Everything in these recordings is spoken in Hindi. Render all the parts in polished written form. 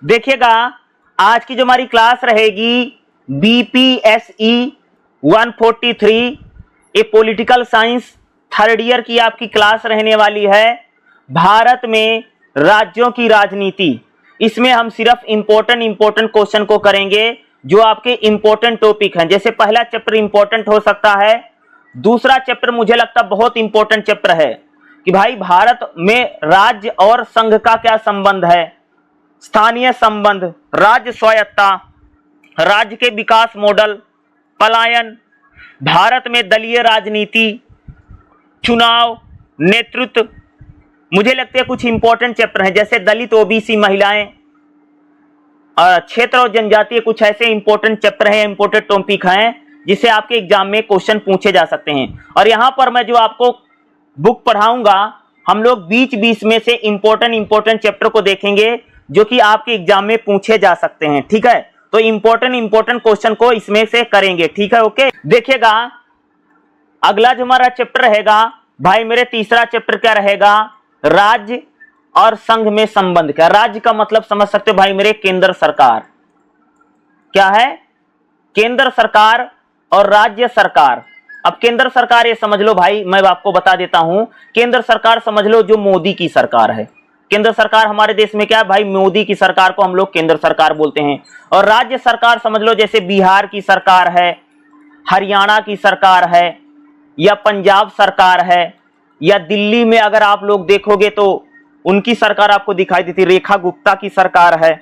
देखिएगा, आज की जो हमारी क्लास रहेगी बीपीएसई 143, ये पॉलिटिकल साइंस थर्ड ईयर की आपकी क्लास रहने वाली है। भारत में राज्यों की राजनीति, इसमें हम सिर्फ इंपॉर्टेंट क्वेश्चन को करेंगे जो आपके इंपॉर्टेंट टॉपिक हैं। जैसे पहला चैप्टर इंपॉर्टेंट हो सकता है, दूसरा चैप्टर मुझे लगता बहुत इंपॉर्टेंट चैप्टर है कि भाई भारत में राज्य और संघ का क्या संबंध है, स्थानीय संबंध, राज्य स्वायत्ता, राज्य के विकास मॉडल, पलायन, भारत में दलीय राजनीति, चुनाव, नेतृत्व। मुझे लगता है कुछ इंपॉर्टेंट चैप्टर हैं, जैसे दलित, ओबीसी, महिलाएं, क्षेत्र और जनजातीय, कुछ ऐसे इंपॉर्टेंट चैप्टर हैं, इंपॉर्टेंट टॉपिक हैं जिसे आपके एग्जाम में क्वेश्चन पूछे जा सकते हैं। और यहां पर मैं जो आपको बुक पढ़ाऊंगा, हम लोग बीच बीच में से इंपॉर्टेंट चैप्टर को देखेंगे जो कि आपके एग्जाम में पूछे जा सकते हैं। ठीक है, तो इंपॉर्टेंट क्वेश्चन को इसमें से करेंगे। ठीक है, ओके। देखिएगा, अगला जो हमारा चैप्टर रहेगा भाई मेरे, तीसरा चैप्टर क्या रहेगा, राज्य और संघ में संबंध। क्या राज्य का मतलब समझ सकते हो भाई मेरे, केंद्र सरकार। क्या है, केंद्र सरकार और राज्य सरकार। अब केंद्र सरकार ये समझ लो भाई, मैं आपको बता देता हूं, केंद्र सरकार समझ लो जो मोदी की सरकार है। केंद्र सरकार हमारे देश में क्या है भाई, मोदी की सरकार को हम लोग केंद्र सरकार बोलते हैं। और राज्य सरकार समझ लो जैसे बिहार की सरकार है, हरियाणा की सरकार है, या पंजाब सरकार है, या दिल्ली में अगर आप लोग देखोगे तो उनकी सरकार आपको दिखाई देती, रेखा गुप्ता की सरकार है।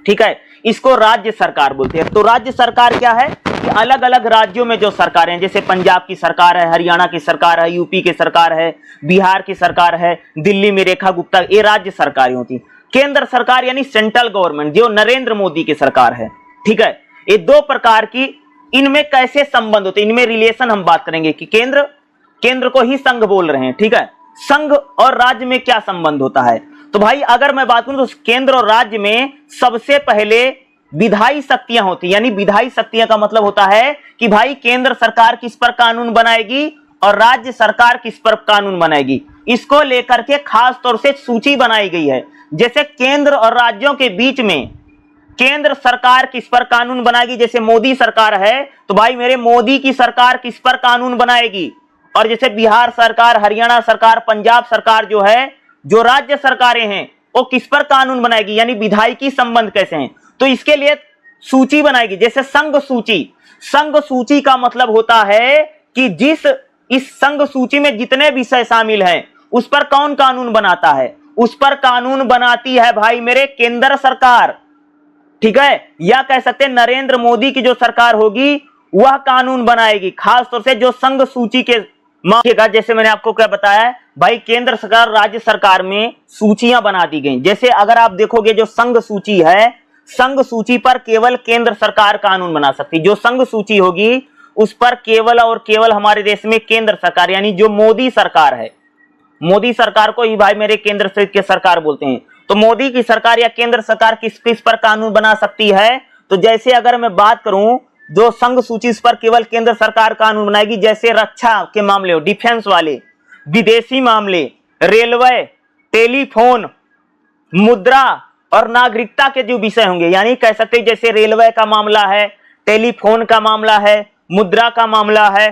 ठीक है, इसको राज्य सरकार बोलते हैं। तो राज्य सरकार क्या है कि अलग अलग राज्यों में जो सरकारें, जैसे पंजाब की सरकार है, हरियाणा की सरकार है, यूपी की सरकार है, बिहार की सरकार है, दिल्ली में रेखा गुप्ता, ये राज्य सरकारें होती। केंद्र सरकार यानी सेंट्रल गवर्नमेंट, जो नरेंद्र मोदी की सरकार है। ठीक है, ये दो प्रकार की, इनमें कैसे संबंध होते हैं, इनमें रिलेशन हम बात करेंगे कि केंद्र को ही संघ बोल रहे हैं। ठीक है, संघ और राज्य में क्या संबंध होता है। तो भाई अगर मैं बात करूं तो केंद्र और राज्य में सबसे पहले विधायी शक्तियां होती, यानी विधायी शक्तियां का मतलब होता है कि भाई केंद्र सरकार किस पर कानून बनाएगी और राज्य सरकार किस पर कानून बनाएगी। इसको लेकर के खास तौर से सूची बनाई गई है। जैसे केंद्र और राज्यों के बीच में केंद्र सरकार किस पर कानून बनाएगी, जैसे मोदी सरकार है तो भाई मेरे मोदी की सरकार किस पर कानून बनाएगी। और जैसे बिहार सरकार, हरियाणा सरकार, पंजाब सरकार जो है, जो राज्य सरकारें हैं, वो किस पर कानून बनाएगी, यानी विधायिकी संबंध कैसे हैं। तो इसके लिए सूची बनाएगी, जैसे संघ सूची। संघ सूची का मतलब होता है कि इस संघ सूची में जितने विषय शामिल हैं उस पर कौन कानून बनाता है, उस पर कानून बनाती है भाई मेरे केंद्र सरकार। ठीक है, या कह सकते हैं नरेंद्र मोदी की जो सरकार होगी वह कानून बनाएगी, खास तौर से जो संघ सूची के मांगेगा। जैसे मैंने आपको क्या बताया भाई, केंद्र सरकार राज्य सरकार में सूचियां बना दी गई। जैसे अगर आप देखोगे जो संघ सूची है, संघ सूची पर केवल केंद्र सरकार कानून बना सकती। जो संघ सूची होगी उस पर केवल और केवल हमारे देश में केंद्र सरकार, यानी जो मोदी सरकार है, मोदी सरकार को ही भाई मेरे केंद्र की सरकार बोलते हैं। तो मोदी की सरकार या केंद्र सरकार किस किस पर कानून बना सकती है। तो जैसे अगर मैं बात करूं, जो संघ सूची इस पर केवल केंद्र सरकार कानून बनाएगी, जैसे रक्षा के मामले हो, डिफेंस वाले, विदेशी मामले, रेलवे, टेलीफोन, मुद्रा और नागरिकता के जो विषय होंगे, यानी कह सकते हैं जैसे रेलवे का मामला है, टेलीफोन का मामला है, मुद्रा का मामला है,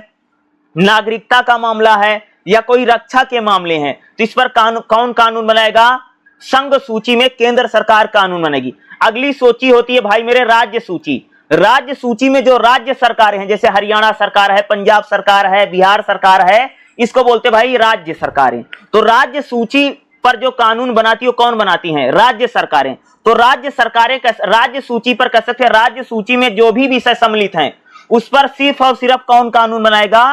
नागरिकता का मामला है, या कोई रक्षा के मामले हैं, तो इस पर कौन कानून बनाएगा, संघ सूची में केंद्र सरकार कानून बनाएगी। अगली सूची होती है भाई मेरे राज्य सूची। राज्य सूची में जो राज्य सरकारें हैं, जैसे हरियाणा सरकार है, पंजाब सरकार है, बिहार सरकार है, इसको बोलते भाई राज्य सरकारें। तो राज्य सूची पर जो कानून बनाती है कौन बनाती हैं, राज्य सरकारें। तो राज्य सरकारें राज्य सूची पर कह सकते हैं, राज्य सूची में जो भी विषय सम्मिलित हैं उस पर सिर्फ और सिर्फ कौन कानून बनाएगा,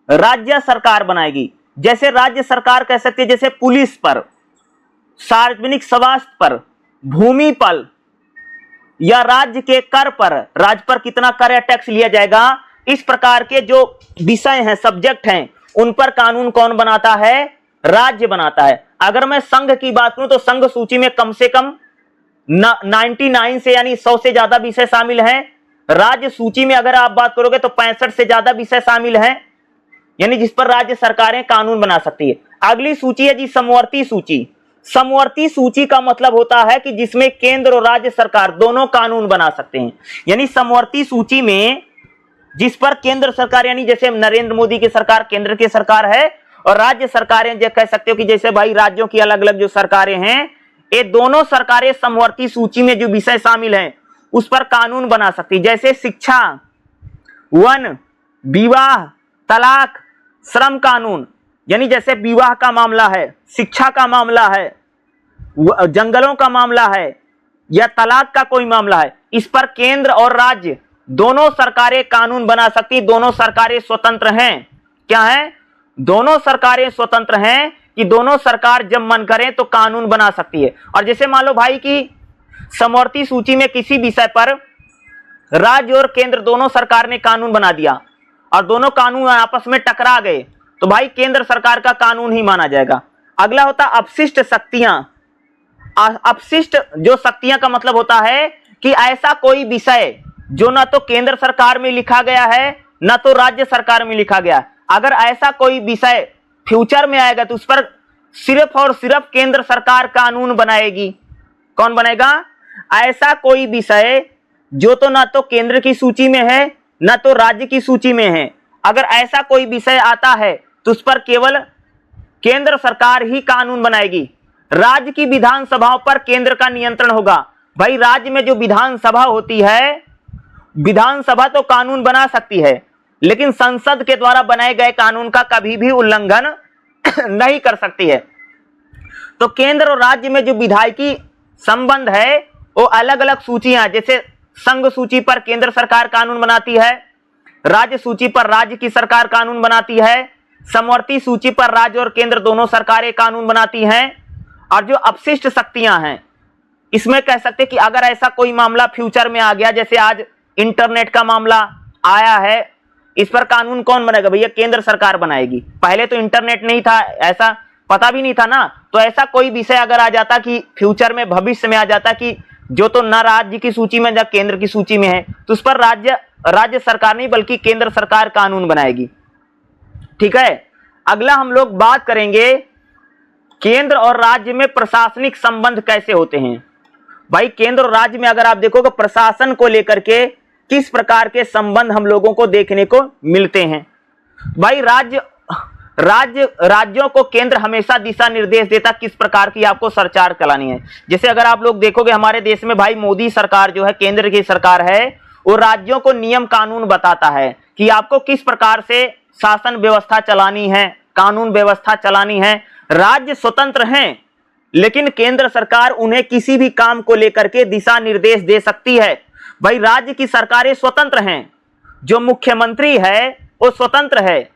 राज्य सरकार बनाएगी। जैसे राज्य सरकार कह सकते हैं जैसे पुलिस पर, सार्वजनिक स्वास्थ्य पर, भूमि पर, या राज्य के कर पर, राज्य पर कितना कर या टैक्स लिया जाएगा, इस प्रकार के जो विषय हैं, सब्जेक्ट हैं, उन पर कानून कौन बनाता है, राज्य बनाता है। अगर मैं संघ की बात करूं तो संघ सूची में कम से कम 99 से यानी 100 से ज्यादा विषय शामिल हैं। राज्य सूची में अगर आप बात करोगे तो 65 से ज्यादा विषय शामिल हैं, यानी जिस पर राज्य सरकारें कानून बना सकती है। अगली सूची है जी समवर्ती सूची। समवर्ती सूची का मतलब होता है कि जिसमें केंद्र और राज्य सरकार दोनों कानून बना सकते हैं। यानी समवर्ती सूची में जिस पर केंद्र सरकार, यानी जैसे नरेंद्र मोदी की सरकार केंद्र की सरकार है और राज्य सरकारें, जो कह सकते हो कि जैसे भाई राज्यों की अलग अलग जो सरकारें हैं, ये दोनों सरकारें समवर्ती सूची में जो विषय शामिल हैं उस पर कानून बना सकती है। जैसे शिक्षा, वन, विवाह, तलाक, श्रम कानून, यानी जैसे विवाह का मामला है, शिक्षा का मामला है, जंगलों का मामला है या तलाक का कोई मामला है, इस पर केंद्र और राज्य दोनों सरकारें कानून बना सकती। दोनों सरकारें स्वतंत्र हैं। क्या है? दोनों सरकारें स्वतंत्र हैं कि दोनों सरकार जब मन करें तो कानून बना सकती है। और जैसे मान लो भाई कि समवर्ती सूची में किसी विषय पर राज्य और केंद्र दोनों सरकार ने कानून बना दिया और दोनों कानून आपस में टकरा गए तो भाई केंद्र सरकार का कानून ही माना जाएगा। अगला होता अपशिष्ट शक्तियां। अपशिष्ट जो शक्तियां का मतलब होता है कि ऐसा कोई विषय जो ना तो केंद्र सरकार में लिखा गया है ना तो राज्य सरकार में लिखा गया, अगर ऐसा कोई विषय फ्यूचर में आएगा तो उस पर सिर्फ और सिर्फ केंद्र सरकार कानून बनाएगी। कौन बनाएगा? ऐसा कोई विषय जो तो ना तो केंद्र की सूची में है ना तो राज्य की सूची में है, अगर ऐसा कोई विषय आता है तो उस पर केवल केंद्र सरकार ही कानून बनाएगी। राज्य की विधानसभाओं पर केंद्र का नियंत्रण होगा। भाई राज्य में जो विधानसभा होती है, विधानसभा तो कानून बना सकती है लेकिन संसद के द्वारा बनाए गए कानून का कभी भी उल्लंघन नहीं कर सकती है। तो केंद्र और राज्य में जो विधायिकी संबंध है वो अलग अलग सूचियां, जैसे संघ सूची पर केंद्र सरकार कानून बनाती है, राज्य सूची पर राज्य की सरकार कानून बनाती है, समवर्ती सूची पर राज्य और केंद्र दोनों सरकारें कानून बनाती हैं। और जो अपशिष्ट शक्तियां हैं इसमें कह सकते कि अगर ऐसा कोई मामला फ्यूचर में आ गया, जैसे आज इंटरनेट का मामला आया है, इस पर कानून कौन बनाएगा? भैया केंद्र सरकार बनाएगी। पहले तो इंटरनेट नहीं था, ऐसा पता भी नहीं था ना, तो ऐसा कोई विषय अगर आ जाता कि फ्यूचर में भविष्य में आ जाता कि जो तो न राज्य की सूची में या केंद्र की सूची में है तो उस पर राज्य सरकार नहीं बल्कि केंद्र सरकार कानून बनाएगी। ठीक है। अगला हम लोग बात करेंगे केंद्र और राज्य में प्रशासनिक संबंध कैसे होते हैं। भाई केंद्र और राज्य में अगर आप देखोगे प्रशासन को लेकर के किस प्रकार के संबंध हम लोगों को देखने को मिलते हैं। भाई राज्यों को केंद्र हमेशा दिशा निर्देश देता किस प्रकार की आपको सरकार चलानी है। जैसे अगर आप लोग देखोगे हमारे देश में भाई मोदी सरकार जो है, केंद्र की सरकार है, वो राज्यों को नियम कानून बताता है कि आपको किस प्रकार से शासन व्यवस्था चलानी है, कानून व्यवस्था चलानी है। राज्य स्वतंत्र हैं लेकिन केंद्र सरकार उन्हें किसी भी काम को लेकर के दिशा निर्देश दे सकती है। भाई राज्य की सरकारें स्वतंत्र हैं, जो मुख्यमंत्री है वो स्वतंत्र है,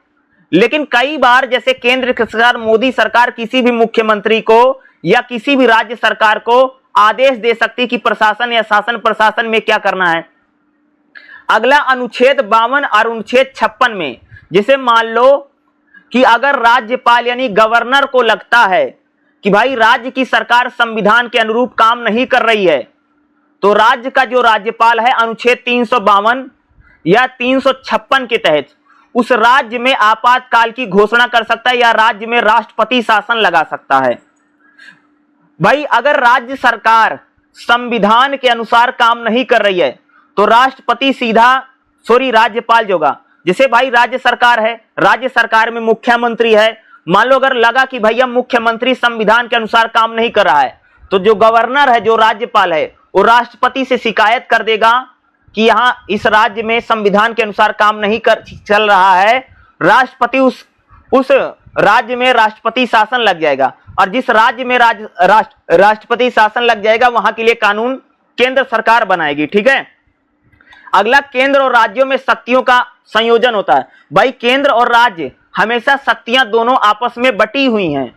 लेकिन कई बार जैसे केंद्र की सरकार मोदी सरकार किसी भी मुख्यमंत्री को या किसी भी राज्य सरकार को आदेश दे सकती कि प्रशासन या शासन प्रशासन में क्या करना है। अगला अनुच्छेद 52 और अनुच्छेद 56 में, जैसे मान लो कि अगर राज्यपाल यानी गवर्नर को लगता है कि भाई राज्य की सरकार संविधान के अनुरूप काम नहीं कर रही है तो राज्य का जो राज्यपाल है अनुच्छेद 352 या 356 के तहत उस राज्य में आपातकाल की घोषणा कर सकता है या राज्य में राष्ट्रपति शासन लगा सकता है। भाई अगर राज्य सरकार संविधान के अनुसार काम नहीं कर रही है तो राष्ट्रपति राज्यपाल जो होगा, जैसे भाई राज्य सरकार है, राज्य सरकार में मुख्यमंत्री है, मान लो अगर लगा कि भैया मुख्यमंत्री संविधान के अनुसार काम नहीं कर रहा है तो जो गवर्नर है, जो राज्यपाल है, वो राष्ट्रपति से शिकायत कर देगा कि यहां इस राज्य में संविधान के अनुसार काम नहीं चल रहा है। राष्ट्रपति उस राज्य में राष्ट्रपति शासन लग जाएगा और जिस राज्य में राष्ट्रपति शासन लग जाएगा वहां के लिए कानून केंद्र सरकार बनाएगी। ठीक है। अगला केंद्र और राज्यों में शक्तियों का संयोजन होता है। भाई केंद्र और राज्य हमेशा शक्तियां दोनों आपस में बटी हुई हैं।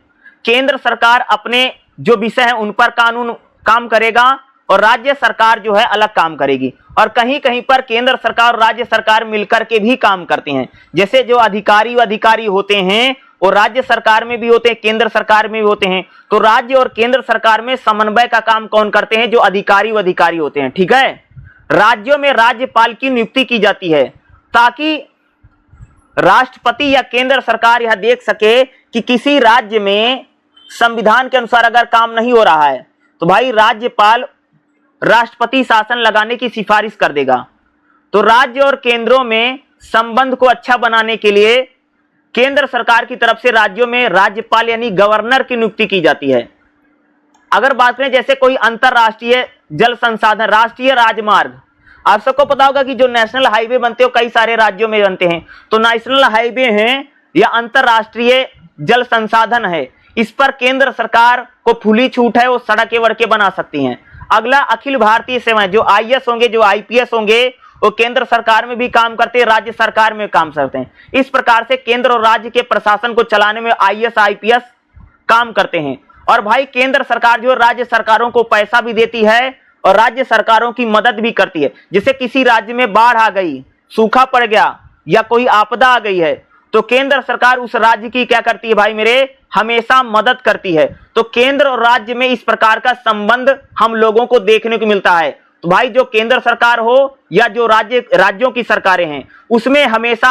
केंद्र सरकार अपने जो विषय है उन पर कानून काम करेगा और राज्य सरकार जो है अलग काम करेगी, और कहीं कहीं पर केंद्र सरकार और राज्य सरकार मिलकर के भी काम करती हैं। जैसे जो अधिकारी होते हैं वो राज्य सरकार में भी होते हैं, केंद्र सरकार में भी होते हैं, तो राज्य और केंद्र सरकार में समन्वय का काम कौन करते हैं? जो अधिकारी होते हैं। ठीक है। राज्यों में राज्यपाल की नियुक्ति की जाती है ताकि राष्ट्रपति या केंद्र सरकार यह देख सके कि किसी राज्य में संविधान के अनुसार अगर काम नहीं हो रहा है तो भाई राज्यपाल राष्ट्रपति शासन लगाने की सिफारिश कर देगा। तो राज्य और केंद्रों में संबंध को अच्छा बनाने के लिए केंद्र सरकार की तरफ से राज्यों में राज्यपाल यानी गवर्नर की नियुक्ति की जाती है। अगर बात करें जैसे कोई अंतरराष्ट्रीय जल संसाधन, राष्ट्रीय राजमार्ग, आप सबको पता होगा कि जो नेशनल हाईवे बनते हैं कई सारे राज्यों में बनते हैं, तो नेशनल हाईवे हैं या अंतरराष्ट्रीय जल संसाधन है, इस पर केंद्र सरकार को खुली छूट है, वो सड़कें वड़कें बना सकती हैं। अगला अखिल भारतीय सेवाएं, जो आईएएस होंगे, जो आईपीएस होंगे, वो केंद्र सरकार में भी काम करते हैं, राज्य सरकार में काम करते हैं। इस प्रकार से केंद्र और राज्य के प्रशासन को चलाने में आईएएस आईपीएस काम करते हैं। और भाई केंद्र सरकार जो राज्य सरकारों को पैसा भी देती है और राज्य सरकारों की मदद भी करती है। जैसे किसी राज्य में बाढ़ आ गई, सूखा पड़ गया या कोई आपदा आ गई है, तो केंद्र सरकार उस राज्य की क्या करती है भाई मेरे, हमेशा मदद करती है। तो केंद्र और राज्य में इस प्रकार का संबंध हम लोगों को देखने को मिलता है। तो भाई जो केंद्र सरकार हो या जो राज्यों की सरकारें हैं, उसमें हमेशा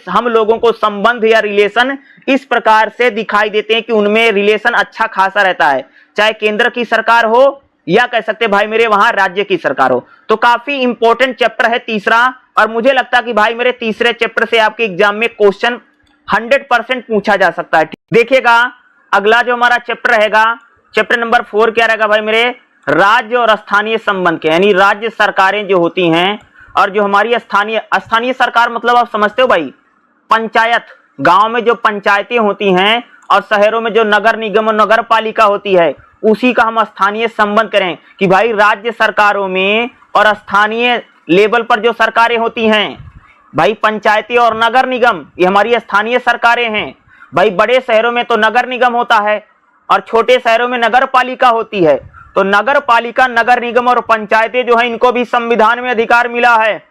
हम लोगों को संबंध या रिलेशन इस प्रकार से दिखाई देते हैं कि उनमें रिलेशन अच्छा खासा रहता है, चाहे केंद्र की सरकार हो या कह सकते भाई मेरे वहां राज्य की सरकार हो। तो काफी इंपॉर्टेंट चैप्टर है तीसरा, और मुझे लगता है कि भाई मेरे तीसरे चैप्टर से आपके एग्जाम में क्वेश्चन 100% पूछा जा सकता है। देखिएगा अगला जो हमारा चैप्टर रहेगा, चैप्टर नंबर 4 क्या रहेगा भाई मेरे, राज्य और स्थानीय संबंध के, यानी राज्य सरकारें जो होती हैं और जो हमारी स्थानीय सरकार मतलब आप समझते हो भाई, पंचायत, गांव में जो पंचायतें होती हैं और शहरों में जो नगर निगम और नगर पालिका होती है, उसी का हम स्थानीय संबंध करें कि भाई राज्य सरकारों में और स्थानीय लेवल पर जो सरकारें होती हैं, भाई पंचायतें और नगर निगम ये हमारी स्थानीय सरकारें हैं। भाई बड़े शहरों में तो नगर निगम होता है और छोटे शहरों में नगर पालिका होती है। तो नगर पालिका, नगर निगम और पंचायतें जो है इनको भी संविधान में अधिकार मिला है।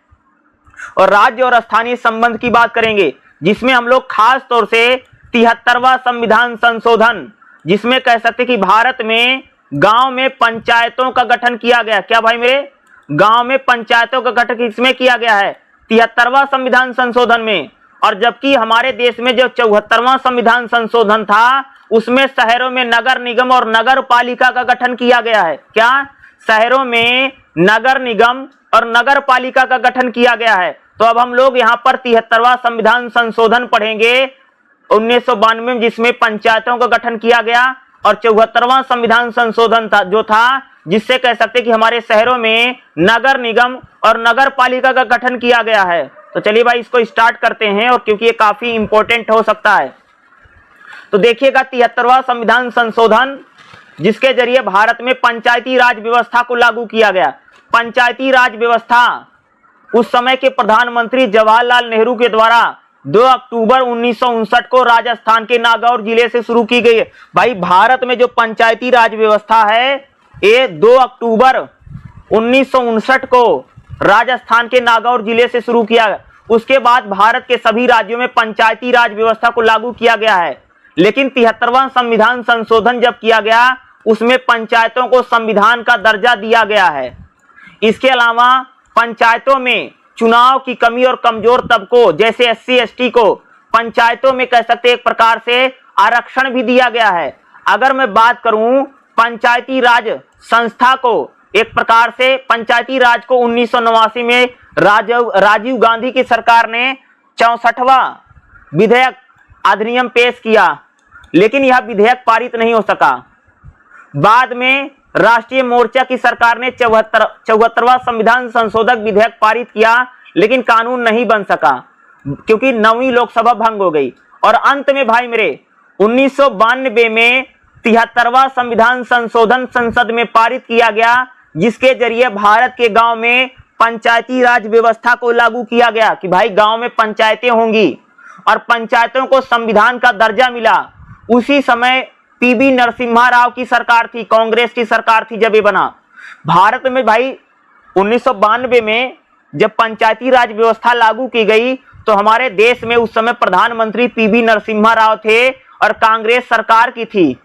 और राज्य और स्थानीय संबंध की बात करेंगे जिसमें हम लोग खास तौर से 73वां संविधान संशोधन, जिसमें कह सकते कि भारत में गांव में पंचायतों का गठन किया गया। क्या भाई मेरे, गांव में पंचायतों का गठन किसमें किया गया है, 73वां संविधान संशोधन में। और जबकि हमारे देश में जो 74वां संविधान संशोधन था उसमें शहरों में नगर निगम और नगर पालिका का गठन किया गया है। क्या, शहरों में नगर निगम और नगर पालिका का गठन किया गया है। तो अब हम लोग यहाँ पर 73वां संविधान संशोधन पढ़ेंगे 1992 में, जिसमें पंचायतों का गठन किया गया, और 74वां संविधान संशोधन था जो था जिससे कह सकते कि हमारे शहरों में नगर निगम और नगर पालिका का गठन किया गया है। तो चलिए भाई इसको स्टार्ट करते हैं, और क्योंकि ये काफी इंपॉर्टेंट हो सकता है। तो देखिएगा 73वां संविधान संशोधन जिसके जरिए भारत में पंचायती राज व्यवस्था को लागू किया गया। पंचायती राज व्यवस्था उस समय के प्रधानमंत्री जवाहरलाल नेहरू के द्वारा 2 अक्टूबर 1959 को राजस्थान के नागौर जिले से शुरू की गई है। भाई भारत में जो पंचायती राज व्यवस्था है ये 2 अक्टूबर 1959 को राजस्थान के नागौर जिले से शुरू किया गया। उसके बाद भारत के सभी राज्यों में पंचायती राज व्यवस्था को लागू किया गया है। लेकिन 73वां संविधान संशोधन जब किया गया उसमें पंचायतों को संविधान का दर्जा दिया गया है। इसके अलावा पंचायतों में चुनाव की कमी और कमजोर तबकों जैसे एससी एसटी को पंचायतों में कह सकते एक प्रकार से आरक्षण भी दिया गया है। अगर मैं बात करूं पंचायती राज संस्था को, एक प्रकार से पंचायती राज को 1989 में राजीव गांधी की सरकार ने 64वां विधेयक अधिनियम पेश किया, लेकिन यह विधेयक पारित नहीं हो सका। बाद में राष्ट्रीय मोर्चा की सरकार ने 74वां संविधान संशोधक विधेयक पारित किया, लेकिन कानून नहीं बन सका क्योंकि 9वीं लोकसभा भंग हो गई। और अंत में भाई मेरे 1992 में 73वां संविधान संशोधन संसद में पारित किया गया, जिसके जरिए भारत के गांव में पंचायती राज व्यवस्था को लागू किया गया कि भाई गांव में पंचायतें होंगी और पंचायतों को संविधान का दर्जा मिला। उसी समय पीवी नरसिम्हा राव की सरकार थी, कांग्रेस की सरकार थी जब ये बना। भारत में भाई 1992 में जब पंचायती राज व्यवस्था लागू की गई तो हमारे देश में उस समय प्रधानमंत्री पीवी नरसिम्हा राव थे और कांग्रेस सरकार की थी।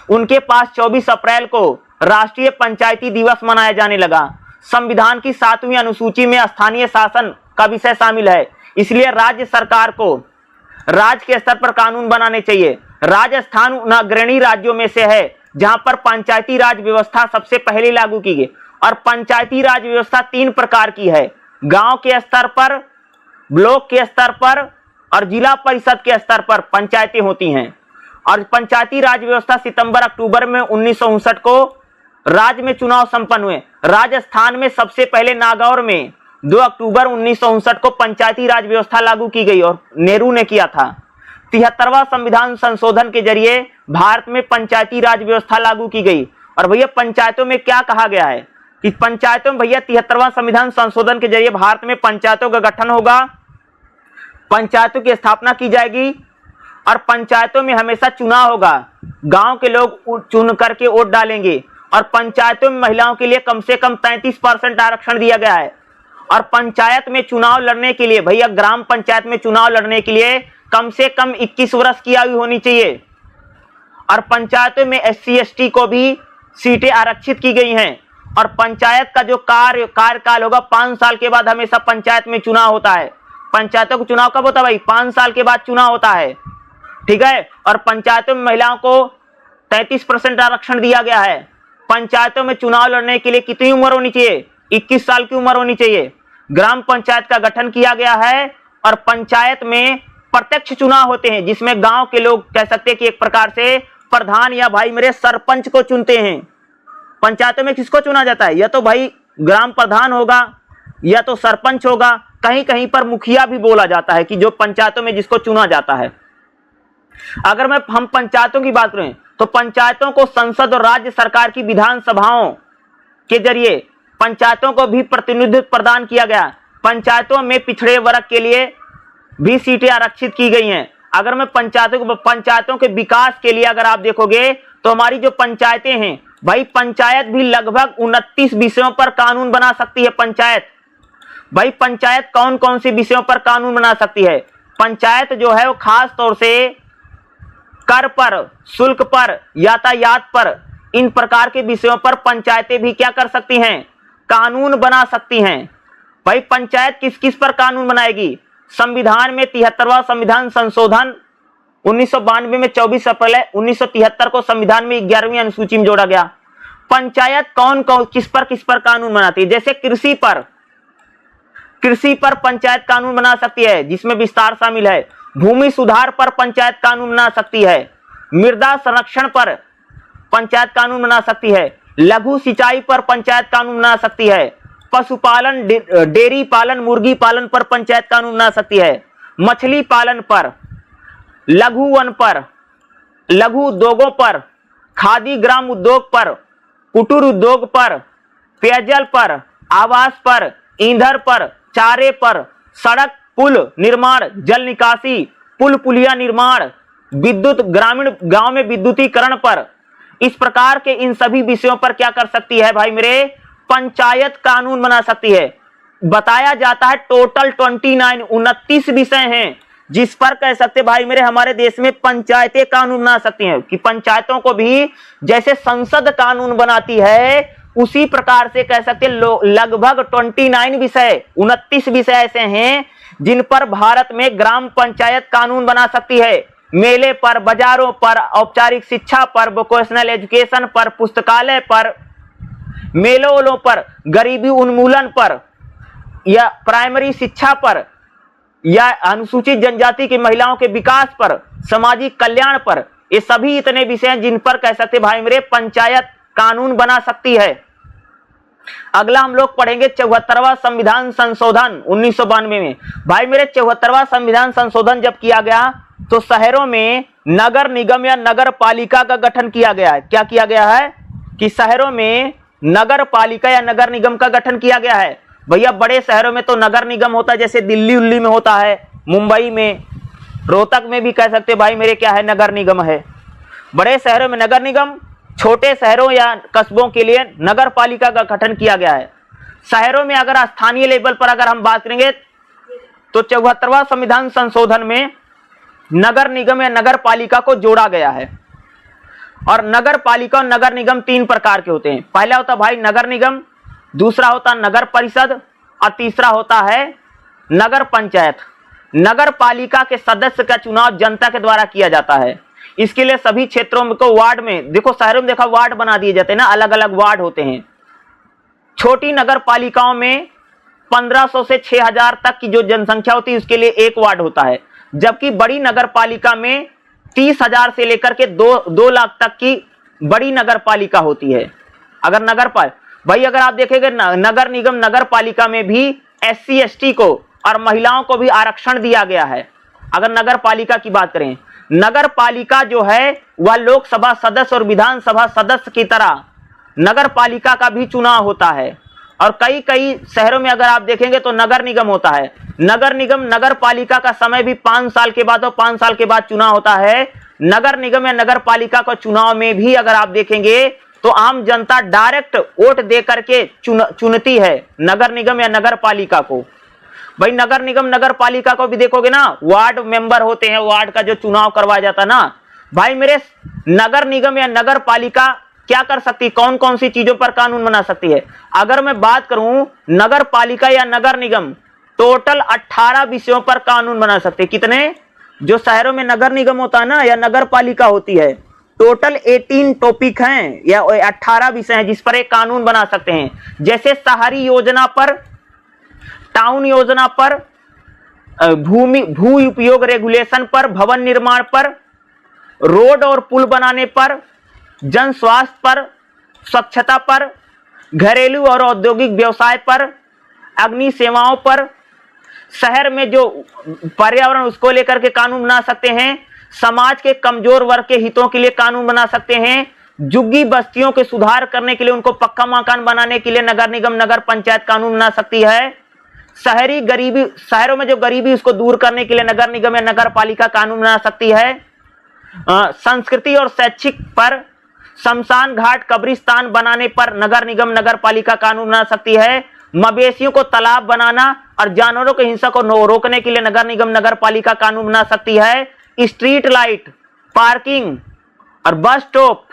उनके पास 24 अप्रैल को राष्ट्रीय पंचायती दिवस मनाया जाने लगा। संविधान की 7वीं अनुसूची में स्थानीय शासन का विषय शामिल है, इसलिए राज्य सरकार को राज्य के स्तर पर कानून बनाने चाहिए। राजस्थान उन अग्रणी राज्यों में से है जहां पर पंचायती राज व्यवस्था सबसे पहले लागू की गई। और पंचायती राज व्यवस्था 3 प्रकार की है, गांव के स्तर पर, ब्लॉक के स्तर पर और जिला परिषद के स्तर पर पंचायतें होती हैं। और पंचायती राज व्यवस्था सितंबर अक्टूबर में 1959 को राज्य में चुनाव संपन्न हुए। राजस्थान में सबसे पहले नागौर में 2 अक्टूबर 1959 को पंचायती राज व्यवस्था लागू की गई और नेहरू ने किया था। 73वां संविधान संशोधन के जरिए भारत में पंचायती राज व्यवस्था लागू की गई। और भैया पंचायतों में क्या कहा गया है कि पंचायतों में भैया 73वां संविधान संशोधन के जरिए भारत में पंचायतों का गठन होगा, पंचायतों की स्थापना की जाएगी और पंचायतों में हमेशा चुनाव होगा। गांव के लोग चुन करके वोट डालेंगे और पंचायतों में महिलाओं के लिए कम से कम 33% आरक्षण दिया गया है। और पंचायत में चुनाव लड़ने के लिए भैया, ग्राम पंचायत में चुनाव लड़ने के लिए कम से कम 21 वर्ष की आयु होनी चाहिए। और पंचायतों में SC ST को भी सीटें आरक्षित की गई हैं। और पंचायत का जो कार्यकाल होगा 5 साल के बाद हमेशा पंचायत में चुनाव होता है। पंचायतों को चुनाव कब होता है भाई? 5 साल के बाद चुनाव होता है, ठीक है। और पंचायतों में महिलाओं को 33% आरक्षण दिया गया है। पंचायतों में चुनाव लड़ने के लिए कितनी उम्र होनी चाहिए? 21 साल की उम्र होनी चाहिए। ग्राम पंचायत का गठन किया गया है और पंचायत में प्रत्यक्ष चुनाव होते हैं जिसमें गांव के लोग कह सकते हैं कि एक प्रकार से प्रधान या भाई मेरे सरपंच को चुनते हैं। पंचायतों में किसको चुना जाता है? या तो भाई ग्राम प्रधान होगा या तो सरपंच होगा, कहीं कहीं पर मुखिया भी बोला जाता है कि जो पंचायतों में जिसको चुना जाता है। अगर हम पंचायतों की बात करें तो पंचायतों को संसद और राज्य सरकार की विधानसभाओं के जरिए पंचायतों को भी प्रतिनिधित्व प्रदान किया गया। पंचायतों में पिछड़े वर्ग के लिए भी सीटें आरक्षित की गई हैं। अगर मैं पंचायतों के विकास के लिए अगर आप देखोगे तो हमारी जो पंचायतें हैं भाई, पंचायत भी लगभग 29 विषयों पर कानून बना सकती है। पंचायत भाई, पंचायत कौन कौन से विषयों पर कानून बना सकती है? पंचायत जो है वो खास तौर से कर पर, शुल्क पर, यातायात पर, इन प्रकार के विषयों पर पंचायतें भी क्या कर सकती हैं? कानून बना सकती हैं। भाई पंचायत किस किस पर कानून बनाएगी? संविधान में 73वां संविधान संशोधन 1992 में 24 अप्रैल 1973 को संविधान में 11वीं अनुसूची में जोड़ा गया। पंचायत कौन कौन किस पर कानून बनाती है? जैसे कृषि पर पंचायत कानून बना सकती है जिसमें विस्तार शामिल है। भूमि सुधार पर पंचायत कानून बना सकती है। मृदा संरक्षण पर पंचायत कानून बना सकती है। लघु सिंचाई पर पंचायत कानून बना सकती है। पशुपालन, डेयरी पालन, मुर्गी पालन पर पंचायत कानून बना सकती है। मछली पालन पर, लघु वन पर, लघु उद्योगों पर, खादी ग्राम उद्योग पर, कुटीर उद्योग पर, पेयजल पर, आवास पर, ईंधन पर, चारे पर, सड़क पुल निर्माण, जल निकासी, पुल पुलिया निर्माण, विद्युत, ग्रामीण गांव में विद्युतीकरण पर, इस प्रकार के इन सभी विषयों पर क्या कर सकती है भाई मेरे? पंचायत कानून बना सकती है। बताया जाता है टोटल 29 विषय हैं जिस पर कह सकते भाई मेरे हमारे देश में पंचायतें कानून बना सकती हैं। कि पंचायतों को भी जैसे संसद कानून बनाती है उसी प्रकार से कह सकते लगभग 29 विषय ऐसे हैं जिन पर भारत में ग्राम पंचायत कानून बना सकती है। मेले पर, बाजारों पर, औपचारिक शिक्षा पर, वोकेशनल एजुकेशन पर, पुस्तकालय पर, मेलों पर, गरीबी उन्मूलन पर या प्राइमरी शिक्षा पर या अनुसूचित जनजाति की महिलाओं के विकास पर, सामाजिक कल्याण पर, ये सभी इतने विषय हैं जिन पर कह सकते भाई मेरे पंचायत कानून बना सकती है। अगला हम लोग पढ़ेंगे 74वां संविधान संशोधन 1992 में। भाई मेरे 74वां संविधान संशोधन जब किया गया तो शहरों में नगर निगम या नगर पालिका का गठन किया गया है। क्या किया गया है? कि शहरों में नगर पालिका या नगर निगम का गठन किया गया है। भैया बड़े शहरों में तो नगर निगम होता है, जैसे दिल्ली उल्ली में होता है, मुंबई में, रोहतक में भी कह सकते भाई मेरे क्या है, नगर निगम है। बड़े शहरों में नगर निगम, छोटे शहरों या कस्बों के लिए नगर पालिका का गठन किया गया है। शहरों में अगर स्थानीय लेवल पर अगर हम बात करेंगे तो 74वां संविधान संशोधन में नगर निगम या नगर पालिका को जोड़ा गया है। और नगर पालिका और नगर निगम 3 प्रकार के होते हैं। पहला होता भाई नगर निगम, दूसरा होता नगर परिषद और तीसरा होता है नगर पंचायत। नगर पालिका के सदस्य का चुनाव जनता के द्वारा किया जाता है। इसके लिए सभी क्षेत्रों में को वार्ड में, देखो शहरों में देखा वार्ड बना दिए जाते हैं ना, अलग अलग वार्ड होते हैं। छोटी नगर पालिकाओं में 1500 से 6000 तक की जो जनसंख्या होती है उसके लिए एक वार्ड होता है, जबकि बड़ी नगर पालिका में 30,000 से लेकर के 2 लाख तक की बड़ी नगर पालिका होती है। अगर भाई अगर आप देखेंगे नगर निगम नगर पालिका में भी SC ST को और महिलाओं को भी आरक्षण दिया गया है। अगर नगर पालिका की बात करें, नगर पालिका जो है वह लोकसभा सदस्य और विधानसभा सदस्य की तरह नगर पालिका का भी चुनाव होता है। और कई कई शहरों में अगर आप देखेंगे तो नगर निगम होता है। नगर निगम नगर पालिका का समय भी 5 साल के बाद और 5 साल के बाद चुनाव होता है। नगर निगम या नगर पालिका का चुनाव में भी अगर आप देखेंगे तो आम जनता डायरेक्ट वोट दे करके चुनती है नगर निगम या नगर पालिका को। भाई नगर निगम नगर पालिका को भी देखोगे ना, वार्ड मेंबर होते हैं, वार्ड का जो चुनाव करवाया जाता ना, भाई मेरे नगर निगम या नगर पालिका क्या कर सकती है, कौन कौन सी चीजों पर कानून बना सकती है। अगर मैं बात करूं नगर पालिका या नगर निगम टोटल 18 विषयों पर कानून बना सकते हैं। कितने? जो शहरों में नगर निगम होता है ना या नगर पालिका होती है, टोटल 18 टॉपिक हैं या 18 विषय हैं जिस पर एक कानून बना सकते हैं। जैसे शहरी योजना पर, टाउन योजना पर, भू उपयोग रेगुलेशन पर, भवन निर्माण पर, रोड और पुल बनाने पर, जन स्वास्थ्य पर, स्वच्छता पर, घरेलू और औद्योगिक व्यवसाय पर, अग्नि सेवाओं पर, शहर में जो पर्यावरण उसको लेकर के कानून बना सकते हैं। समाज के कमजोर वर्ग के हितों के लिए कानून बना सकते हैं। झुग्गी बस्तियों के सुधार करने के लिए, उनको पक्का मकान बनाने के लिए नगर निगम नगर पंचायत कानून बना सकती है। शहरी गरीबी, शहरों में जो गरीबी उसको दूर करने के लिए नगर निगम या नगर पालिका कानून बना सकती है। संस्कृति और शैक्षिक पर, शमशान घाट कब्रिस्तान बनाने पर नगर निगम नगर पालिका कानून बना सकती है। मवेशियों को तालाब बनाना और जानवरों की हिंसा को रोकने के लिए नगर निगम नगर पालिका कानून बना सकती है। स्ट्रीट लाइट, पार्किंग और बस स्टॉप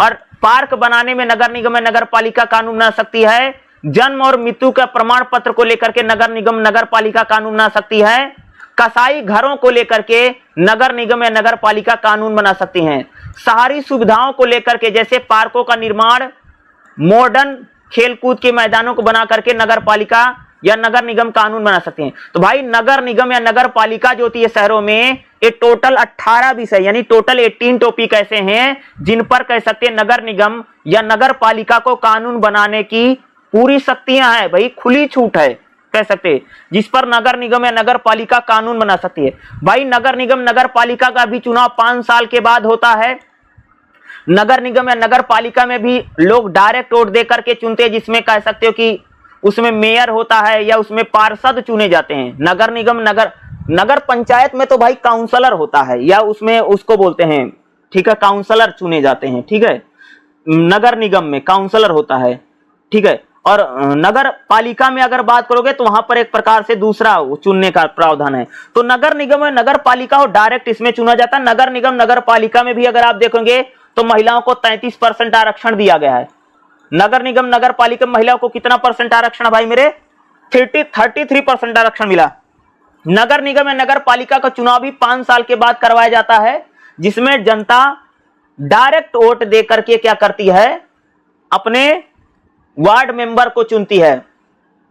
और पार्क बनाने में नगर निगम या नगर पालिका कानून बना सकती है। जन्म और मृत्यु का प्रमाण पत्र को लेकर के नगर निगम नगर पालिका कानून बना सकती है। कसाई घरों को लेकर के नगर निगम या नगर पालिका कानून बना सकती हैं। शहरी सुविधाओं को लेकर के जैसे पार्कों का निर्माण, मॉडर्न खेलकूद के मैदानों को बना करके नगर पालिका या नगर निगम कानून बना सकते हैं। तो भाई नगर निगम या नगर पालिका जो होती है शहरों में, ये टोटल 18 विषय यानी टोटल 18 टॉपिक ऐसे हैं जिन पर कह सकते हैं नगर निगम या नगर पालिका को कानून बनाने की पूरी शक्तियां हैं। भाई खुली छूट है कह सकते हैं, जिस पर नगर निगम या नगर पालिका कानून बना सकती है। भाई नगर निगम नगर पालिका का भी चुनाव 5 साल के बाद होता है। नगर निगम या नगर पालिका में भी लोग डायरेक्ट वोट दे करके चुनते हैं, जिसमें कह सकते हो कि उसमें मेयर होता है या उसमें पार्षद चुने जाते हैं। नगर निगम नगर पंचायत में तो भाई काउंसलर होता है या उसमें उसको बोलते हैं, ठीक है, काउंसलर चुने जाते हैं, ठीक है। नगर निगम में काउंसलर होता है, ठीक है। और नगर पालिका में अगर बात करोगे तो वहां पर एक प्रकार से दूसरा चुनने का प्रावधान है। तो नगर निगम और नगर पालिका हो डायरेक्ट इसमें चुना जाता है। नगर निगम नगर पालिका में भी अगर आप देखोगे तो महिलाओं को 33% आरक्षण दिया गया है। नगर निगम नगर पालिका में महिलाओं को कितना परसेंट आरक्षण भाई मेरे? 33% आरक्षण मिला। नगर निगम या नगर पालिका का चुनाव भी 5 साल के बाद करवाया जाता है, जिसमें जनता डायरेक्ट वोट दे करके क्या करती है, अपने वार्ड मेंबर को चुनती है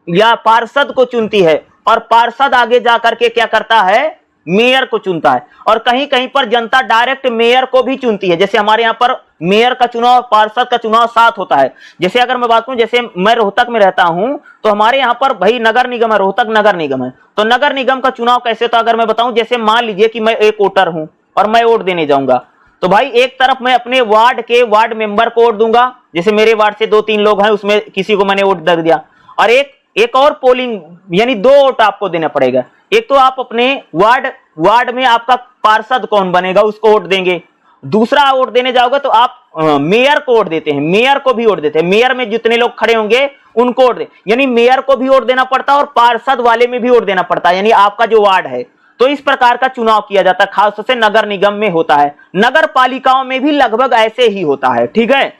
या पार्षद को चुनती है, और पार्षद आगे जाकर के क्या करता है, मेयर को चुनता है। और कहीं कहीं पर जनता डायरेक्ट मेयर को भी चुनती है। जैसे हमारे यहाँ पर मेयर का चुनाव पार्षद का चुनाव साथ होता है। जैसे अगर मैं बात करूं, जैसे मैं रोहतक में रहता हूं तो हमारे यहाँ पर भाई नगर निगम है, रोहतक नगर निगम है। तो नगर निगम का चुनाव कैसे होता है अगर मैं बताऊं, जैसे मान लीजिए कि मैं एक वोटर हूं और मैं वोट देने जाऊंगा, तो भाई एक तरफ मैं अपने वार्ड के वार्ड मेंबर को वोट दूंगा, जैसे मेरे वार्ड से 2-3 लोग हैं, उसमें किसी को मैंने वोट दे दिया, और एक और पोलिंग यानी 2 वोट आपको देना पड़ेगा। एक तो आप अपने वार्ड में आपका पार्षद कौन बनेगा उसको वोट देंगे, दूसरा वोट देने जाओगे तो आप मेयर को वोट देते हैं, मेयर को भी वोट देते हैं, मेयर में जितने लोग खड़े होंगे उनको वोट दे, यानी मेयर को भी वोट देना पड़ता है और पार्षद वाले में भी वोट देना पड़ता है, यानी आपका जो वार्ड है। तो इस प्रकार का चुनाव किया जाता है, खासतौर से नगर निगम में होता है। नगर पालिकाओं में भी लगभग ऐसे ही होता है, ठीक है।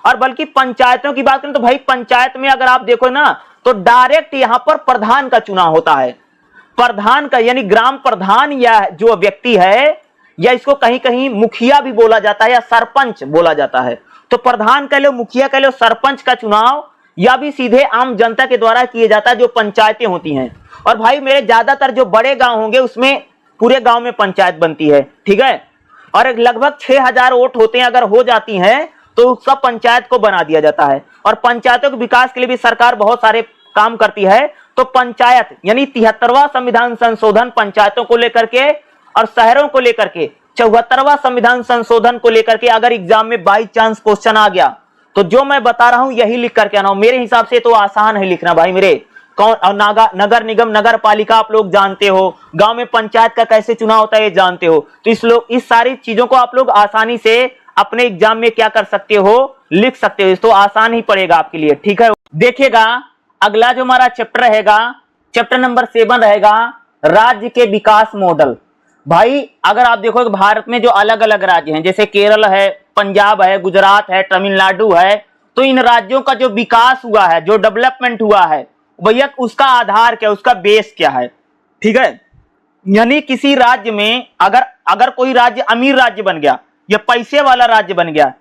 और बल्कि पंचायतों की बात करें तो भाई पंचायत में अगर आप देखो ना तो डायरेक्ट यहां पर प्रधान का चुनाव होता है। प्रधान का यानी ग्राम प्रधान या जो व्यक्ति है या इसको कहीं कहीं मुखिया भी बोला जाता है या सरपंच बोला जाता है। तो प्रधान कह लो, मुखिया कह लो, सरपंच का चुनाव या भी सीधे आम जनता के द्वारा किए जाता है, जो पंचायतें होती हैं। और भाई मेरे ज्यादातर जो बड़े गांव होंगे उसमें पूरे गांव में पंचायत बनती है, ठीक है। और लगभग 6000 वोट होते हैं, अगर हो जाती हैं तो उसका पंचायत को बना दिया जाता है। और पंचायतों के विकास के लिए भी सरकार बहुत सारे काम करती है। तो पंचायत यानी 73वां संविधान संशोधन पंचायतों को लेकर के और शहरों को लेकर के, 74वां संविधान संशोधन को लेकर के अगर एग्जाम में बाई चांस क्वेश्चन आ गया तो जो मैं बता रहा हूं यही लिख करके आना। मेरे हिसाब से तो आसान है लिखना भाई मेरे। कौन नगर निगम, नगर पालिका आप लोग जानते हो, गांव में पंचायत का कैसे चुनाव होता है ये जानते हो। तो इस सारी चीजों को आप लोग आसानी से अपने एग्जाम में क्या कर सकते हो, लिख सकते हो। तो आसान ही पड़ेगा आपके लिए, ठीक है। देखिएगा अगला जो हमारा चैप्टर रहेगा, चैप्टर नंबर 7 रहेगा राज्य के विकास मॉडल। भाई अगर आप देखो कि भारत में जो अलग अलग राज्य हैं, जैसे केरल है, पंजाब है, गुजरात है, तमिलनाडु है, तो इन राज्यों का जो विकास हुआ है, जो डेवलपमेंट हुआ है भैया, उसका आधार क्या, उसका बेस क्या है, ठीक है। यानी किसी राज्य में अगर कोई राज्य अमीर राज्य बन गया या पैसे वाला राज्य बन गया,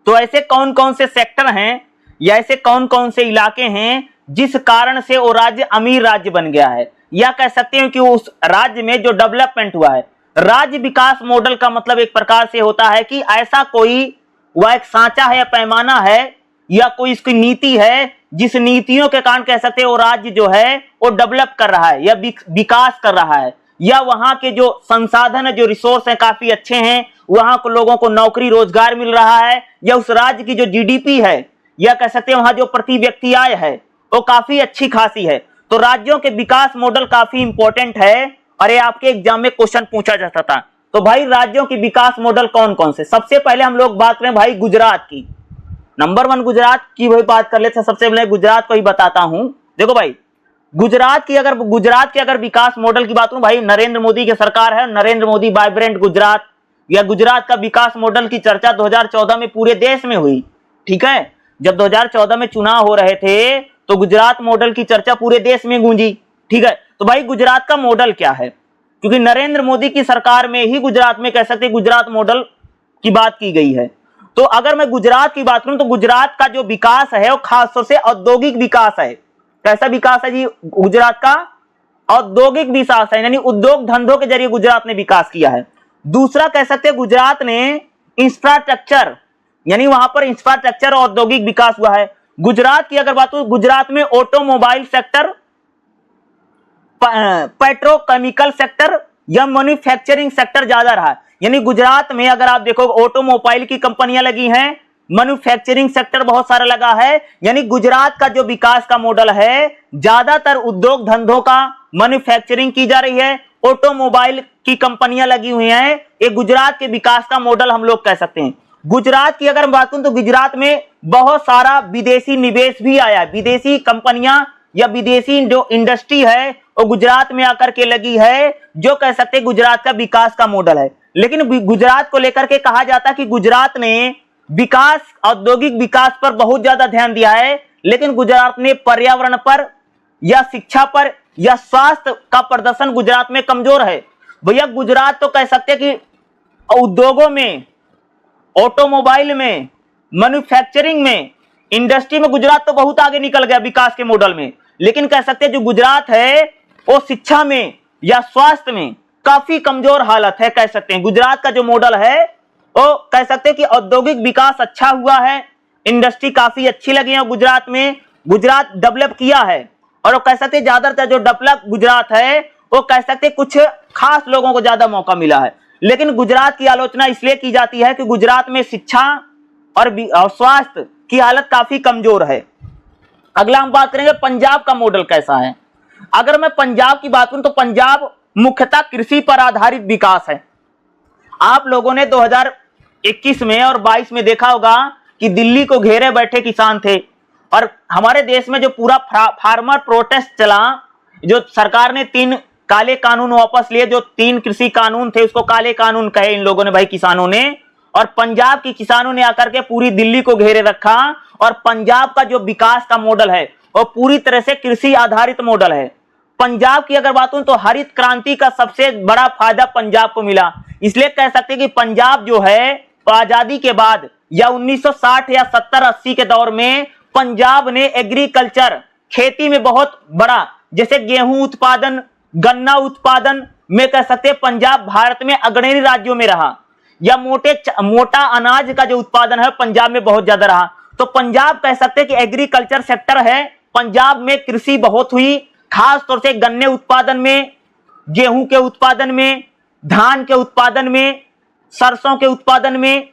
तो ऐसे कौन कौन से सेक्टर हैं या ऐसे कौन कौन से इलाके हैं जिस कारण से वो राज्य अमीर राज्य बन गया है, या कह सकते हैं कि उस राज्य में जो डेवलपमेंट हुआ है। राज्य विकास मॉडल का मतलब एक प्रकार से होता है कि ऐसा कोई वह एक सांचा है या पैमाना है या कोई इसकी नीति है जिस नीतियों के कारण कह सकते हैं वो राज्य जो है वो डेवलप कर रहा है या विकास कर रहा है, या वहां के जो संसाधन है, जो रिसोर्स हैं काफी अच्छे हैं, वहां को लोगों को नौकरी रोजगार मिल रहा है, या उस राज्य की जो जीडीपी है या कह सकते हैं वहां जो प्रति व्यक्ति आय है वो काफी अच्छी खासी है। तो राज्यों के विकास मॉडल काफी इंपॉर्टेंट है और ये आपके एग्जाम में क्वेश्चन पूछा जाता था। तो भाई राज्यों की विकास मॉडल कौन कौन से, सबसे पहले हम लोग बात करें भाई गुजरात की। नंबर 1 गुजरात की भाई बात कर लेते हैं। सबसे पहले गुजरात को ही बताता हूं। देखो भाई गुजरात के अगर विकास मॉडल की बात करूं, भाई नरेंद्र मोदी की सरकार है, नरेंद्र मोदी वाइब्रेंट गुजरात या गुजरात का विकास मॉडल की चर्चा 2014 में पूरे देश में हुई, ठीक है। जब 2014 में चुनाव हो रहे थे तो गुजरात मॉडल की चर्चा पूरे देश में गूंजी, ठीक है। तो भाई गुजरात का मॉडल क्या है, क्योंकि नरेंद्र मोदी की सरकार में ही गुजरात में कह सकते गुजरात मॉडल की बात की गई है। तो अगर मैं गुजरात की बात करूं तो गुजरात का जो विकास है वो खासतौर से औद्योगिक विकास है। कैसा विकास है जी गुजरात का? औद्योगिक विकास है, यानी उद्योग धंधों के जरिए गुजरात ने विकास किया है। दूसरा कह सकते हैं गुजरात ने इंफ्रास्ट्रक्चर, यानी वहां पर इंफ्रास्ट्रक्चर और औद्योगिक विकास हुआ है। गुजरात की अगर बात करूं, गुजरात में ऑटोमोबाइल सेक्टर, पेट्रोकेमिकल सेक्टर या मैन्युफैक्चरिंग सेक्टर ज्यादा रहा है। यानी गुजरात में अगर आप देखो ऑटोमोबाइल की कंपनियां लगी हैं, मैन्युफैक्चरिंग सेक्टर बहुत सारा लगा है। यानी गुजरात का जो विकास का मॉडल है, ज्यादातर उद्योग धंधों का मैन्युफैक्चरिंग की जा रही है, ऑटोमोबाइल की कंपनियां लगी हुई हैं। ये गुजरात के विकास का मॉडल हम लोग कह सकते हैं। गुजरात की अगर बात करूं तो गुजरात में बहुत सारा विदेशी निवेश भी आया है। विदेशी कंपनियां या विदेशी जो इंडस्ट्री है वो गुजरात में आकर के लगी है, जो कह सकते हैं गुजरात का विकास का मॉडल है। लेकिन गुजरात को लेकर के कहा जाता है कि गुजरात ने विकास, औद्योगिक विकास पर बहुत ज्यादा ध्यान दिया है, लेकिन गुजरात ने पर्यावरण पर या शिक्षा पर या स्वास्थ्य का प्रदर्शन गुजरात में कमजोर है। भैया गुजरात तो कह सकते हैं कि उद्योगों में, ऑटोमोबाइल में, मैन्युफैक्चरिंग में, इंडस्ट्री में गुजरात तो बहुत आगे निकल गया विकास के मॉडल में, लेकिन कह सकते हैं जो गुजरात है वो शिक्षा में या स्वास्थ्य में काफी कमजोर हालत है। कह सकते हैं गुजरात का जो मॉडल है वो कह सकते हैं कि औद्योगिक विकास अच्छा हुआ है, इंडस्ट्री काफी अच्छी लगी है गुजरात में, गुजरात डेवलप किया है। और वो कह सकते हैं ज्यादातर जो डेवलप गुजरात है वो कह सकते हैं कुछ खास लोगों को ज्यादा मौका मिला है। लेकिन गुजरात की आलोचना इसलिए की जाती है कि गुजरात में शिक्षा और स्वास्थ्य की हालत काफी कमजोर है। अगला हम बात करेंगे पंजाब का मॉडल कैसा है। अगर मैं पंजाब की बात करूं तो पंजाब मुख्यतः कृषि पर आधारित विकास है। आप लोगों ने 2021 में और 22 में देखा होगा कि दिल्ली को घेरे बैठे किसान थे, और हमारे देश में जो पूरा फार्मर प्रोटेस्ट चला, जो सरकार ने 3 काले कानून वापस लिए, जो 3 कृषि कानून थे उसको काले कानून कहे इन लोगों ने भाई, किसानों ने। और पंजाब की किसानों ने आकर के पूरी दिल्ली को घेरे रखा, और पंजाब का जो विकास का मॉडल है वो पूरी तरह से कृषि आधारित मॉडल है। पंजाब की अगर बात करूं तो हरित क्रांति का सबसे बड़ा फायदा पंजाब को मिला। इसलिए कह सकते हैं कि पंजाब जो है आजादी के बाद या 1960 या 70-80 के दौर में पंजाब ने एग्रीकल्चर खेती में बहुत बड़ा, जैसे गेहूं उत्पादन, गन्ना उत्पादन में कह सकते हैं पंजाब भारत में अग्रणी राज्यों में रहा, या मोटा अनाज का जो उत्पादन है पंजाब में बहुत ज्यादा रहा। तो पंजाब कह सकते हैं कि एग्रीकल्चर सेक्टर है, पंजाब में कृषि बहुत हुई, खास तौर से गन्ने उत्पादन में, गेहूं के उत्पादन में, धान के उत्पादन में, सरसों के उत्पादन में,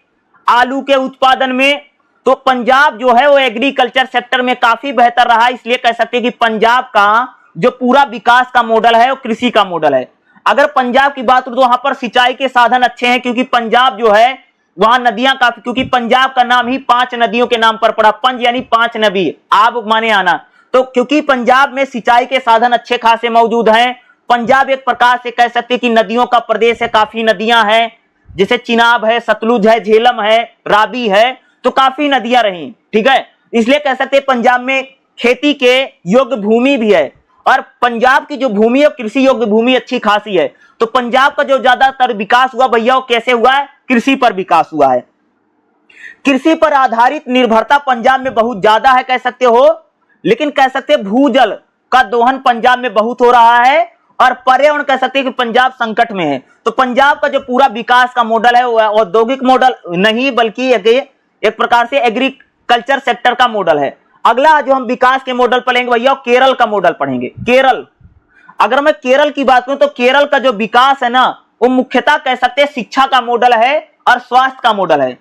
आलू के उत्पादन में। तो पंजाब जो है वो एग्रीकल्चर सेक्टर में काफी बेहतर रहा। इसलिए कह सकते हैं कि पंजाब का जो पूरा विकास का मॉडल है वो कृषि का मॉडल है। अगर पंजाब की बात करूं तो वहां पर सिंचाई के साधन अच्छे हैं, क्योंकि पंजाब जो है वहां नदियां काफी, क्योंकि पंजाब का नाम ही 5 नदियों के नाम पर पड़ा, पंज यानी 5 नदी, आब माने आना। तो क्योंकि पंजाब में सिंचाई के साधन अच्छे खासे मौजूद हैं, पंजाब एक प्रकार से कह सकते हैं कि नदियों का प्रदेश है, काफी नदियां हैं, जैसे चिनाब है, सतलुज है, झेलम है, रावी है, तो काफी नदियां रही, ठीक है। इसलिए कह सकते हैं पंजाब में खेती के योग्य भूमि भी है, और पंजाब की जो भूमि है कृषि योग्य भूमि अच्छी खासी है। तो पंजाब का जो ज्यादातर विकास हुआ भैया वो कैसे हुआ है? कृषि पर विकास हुआ है। कृषि पर आधारित निर्भरता पंजाब में बहुत ज्यादा है कह सकते हो, लेकिन कह सकते हैं भूजल का दोहन पंजाब में बहुत हो रहा है, और पर्यावरण कह सकते हैं कि पंजाब संकट में है। तो पंजाब का जो पूरा विकास का मॉडल है वो औद्योगिक मॉडल नहीं, बल्कि एक प्रकार से एग्रीकल्चर सेक्टर का मॉडल है। अगला जो हम विकास के मॉडल पढ़ेंगे भैया केरल का मॉडल पढ़ेंगे। केरल, अगर मैं केरल की बात करूं तो केरल का जो विकास है ना वो मुख्यतः कह सकते हैं शिक्षा का मॉडल है और स्वास्थ्य का मॉडल है।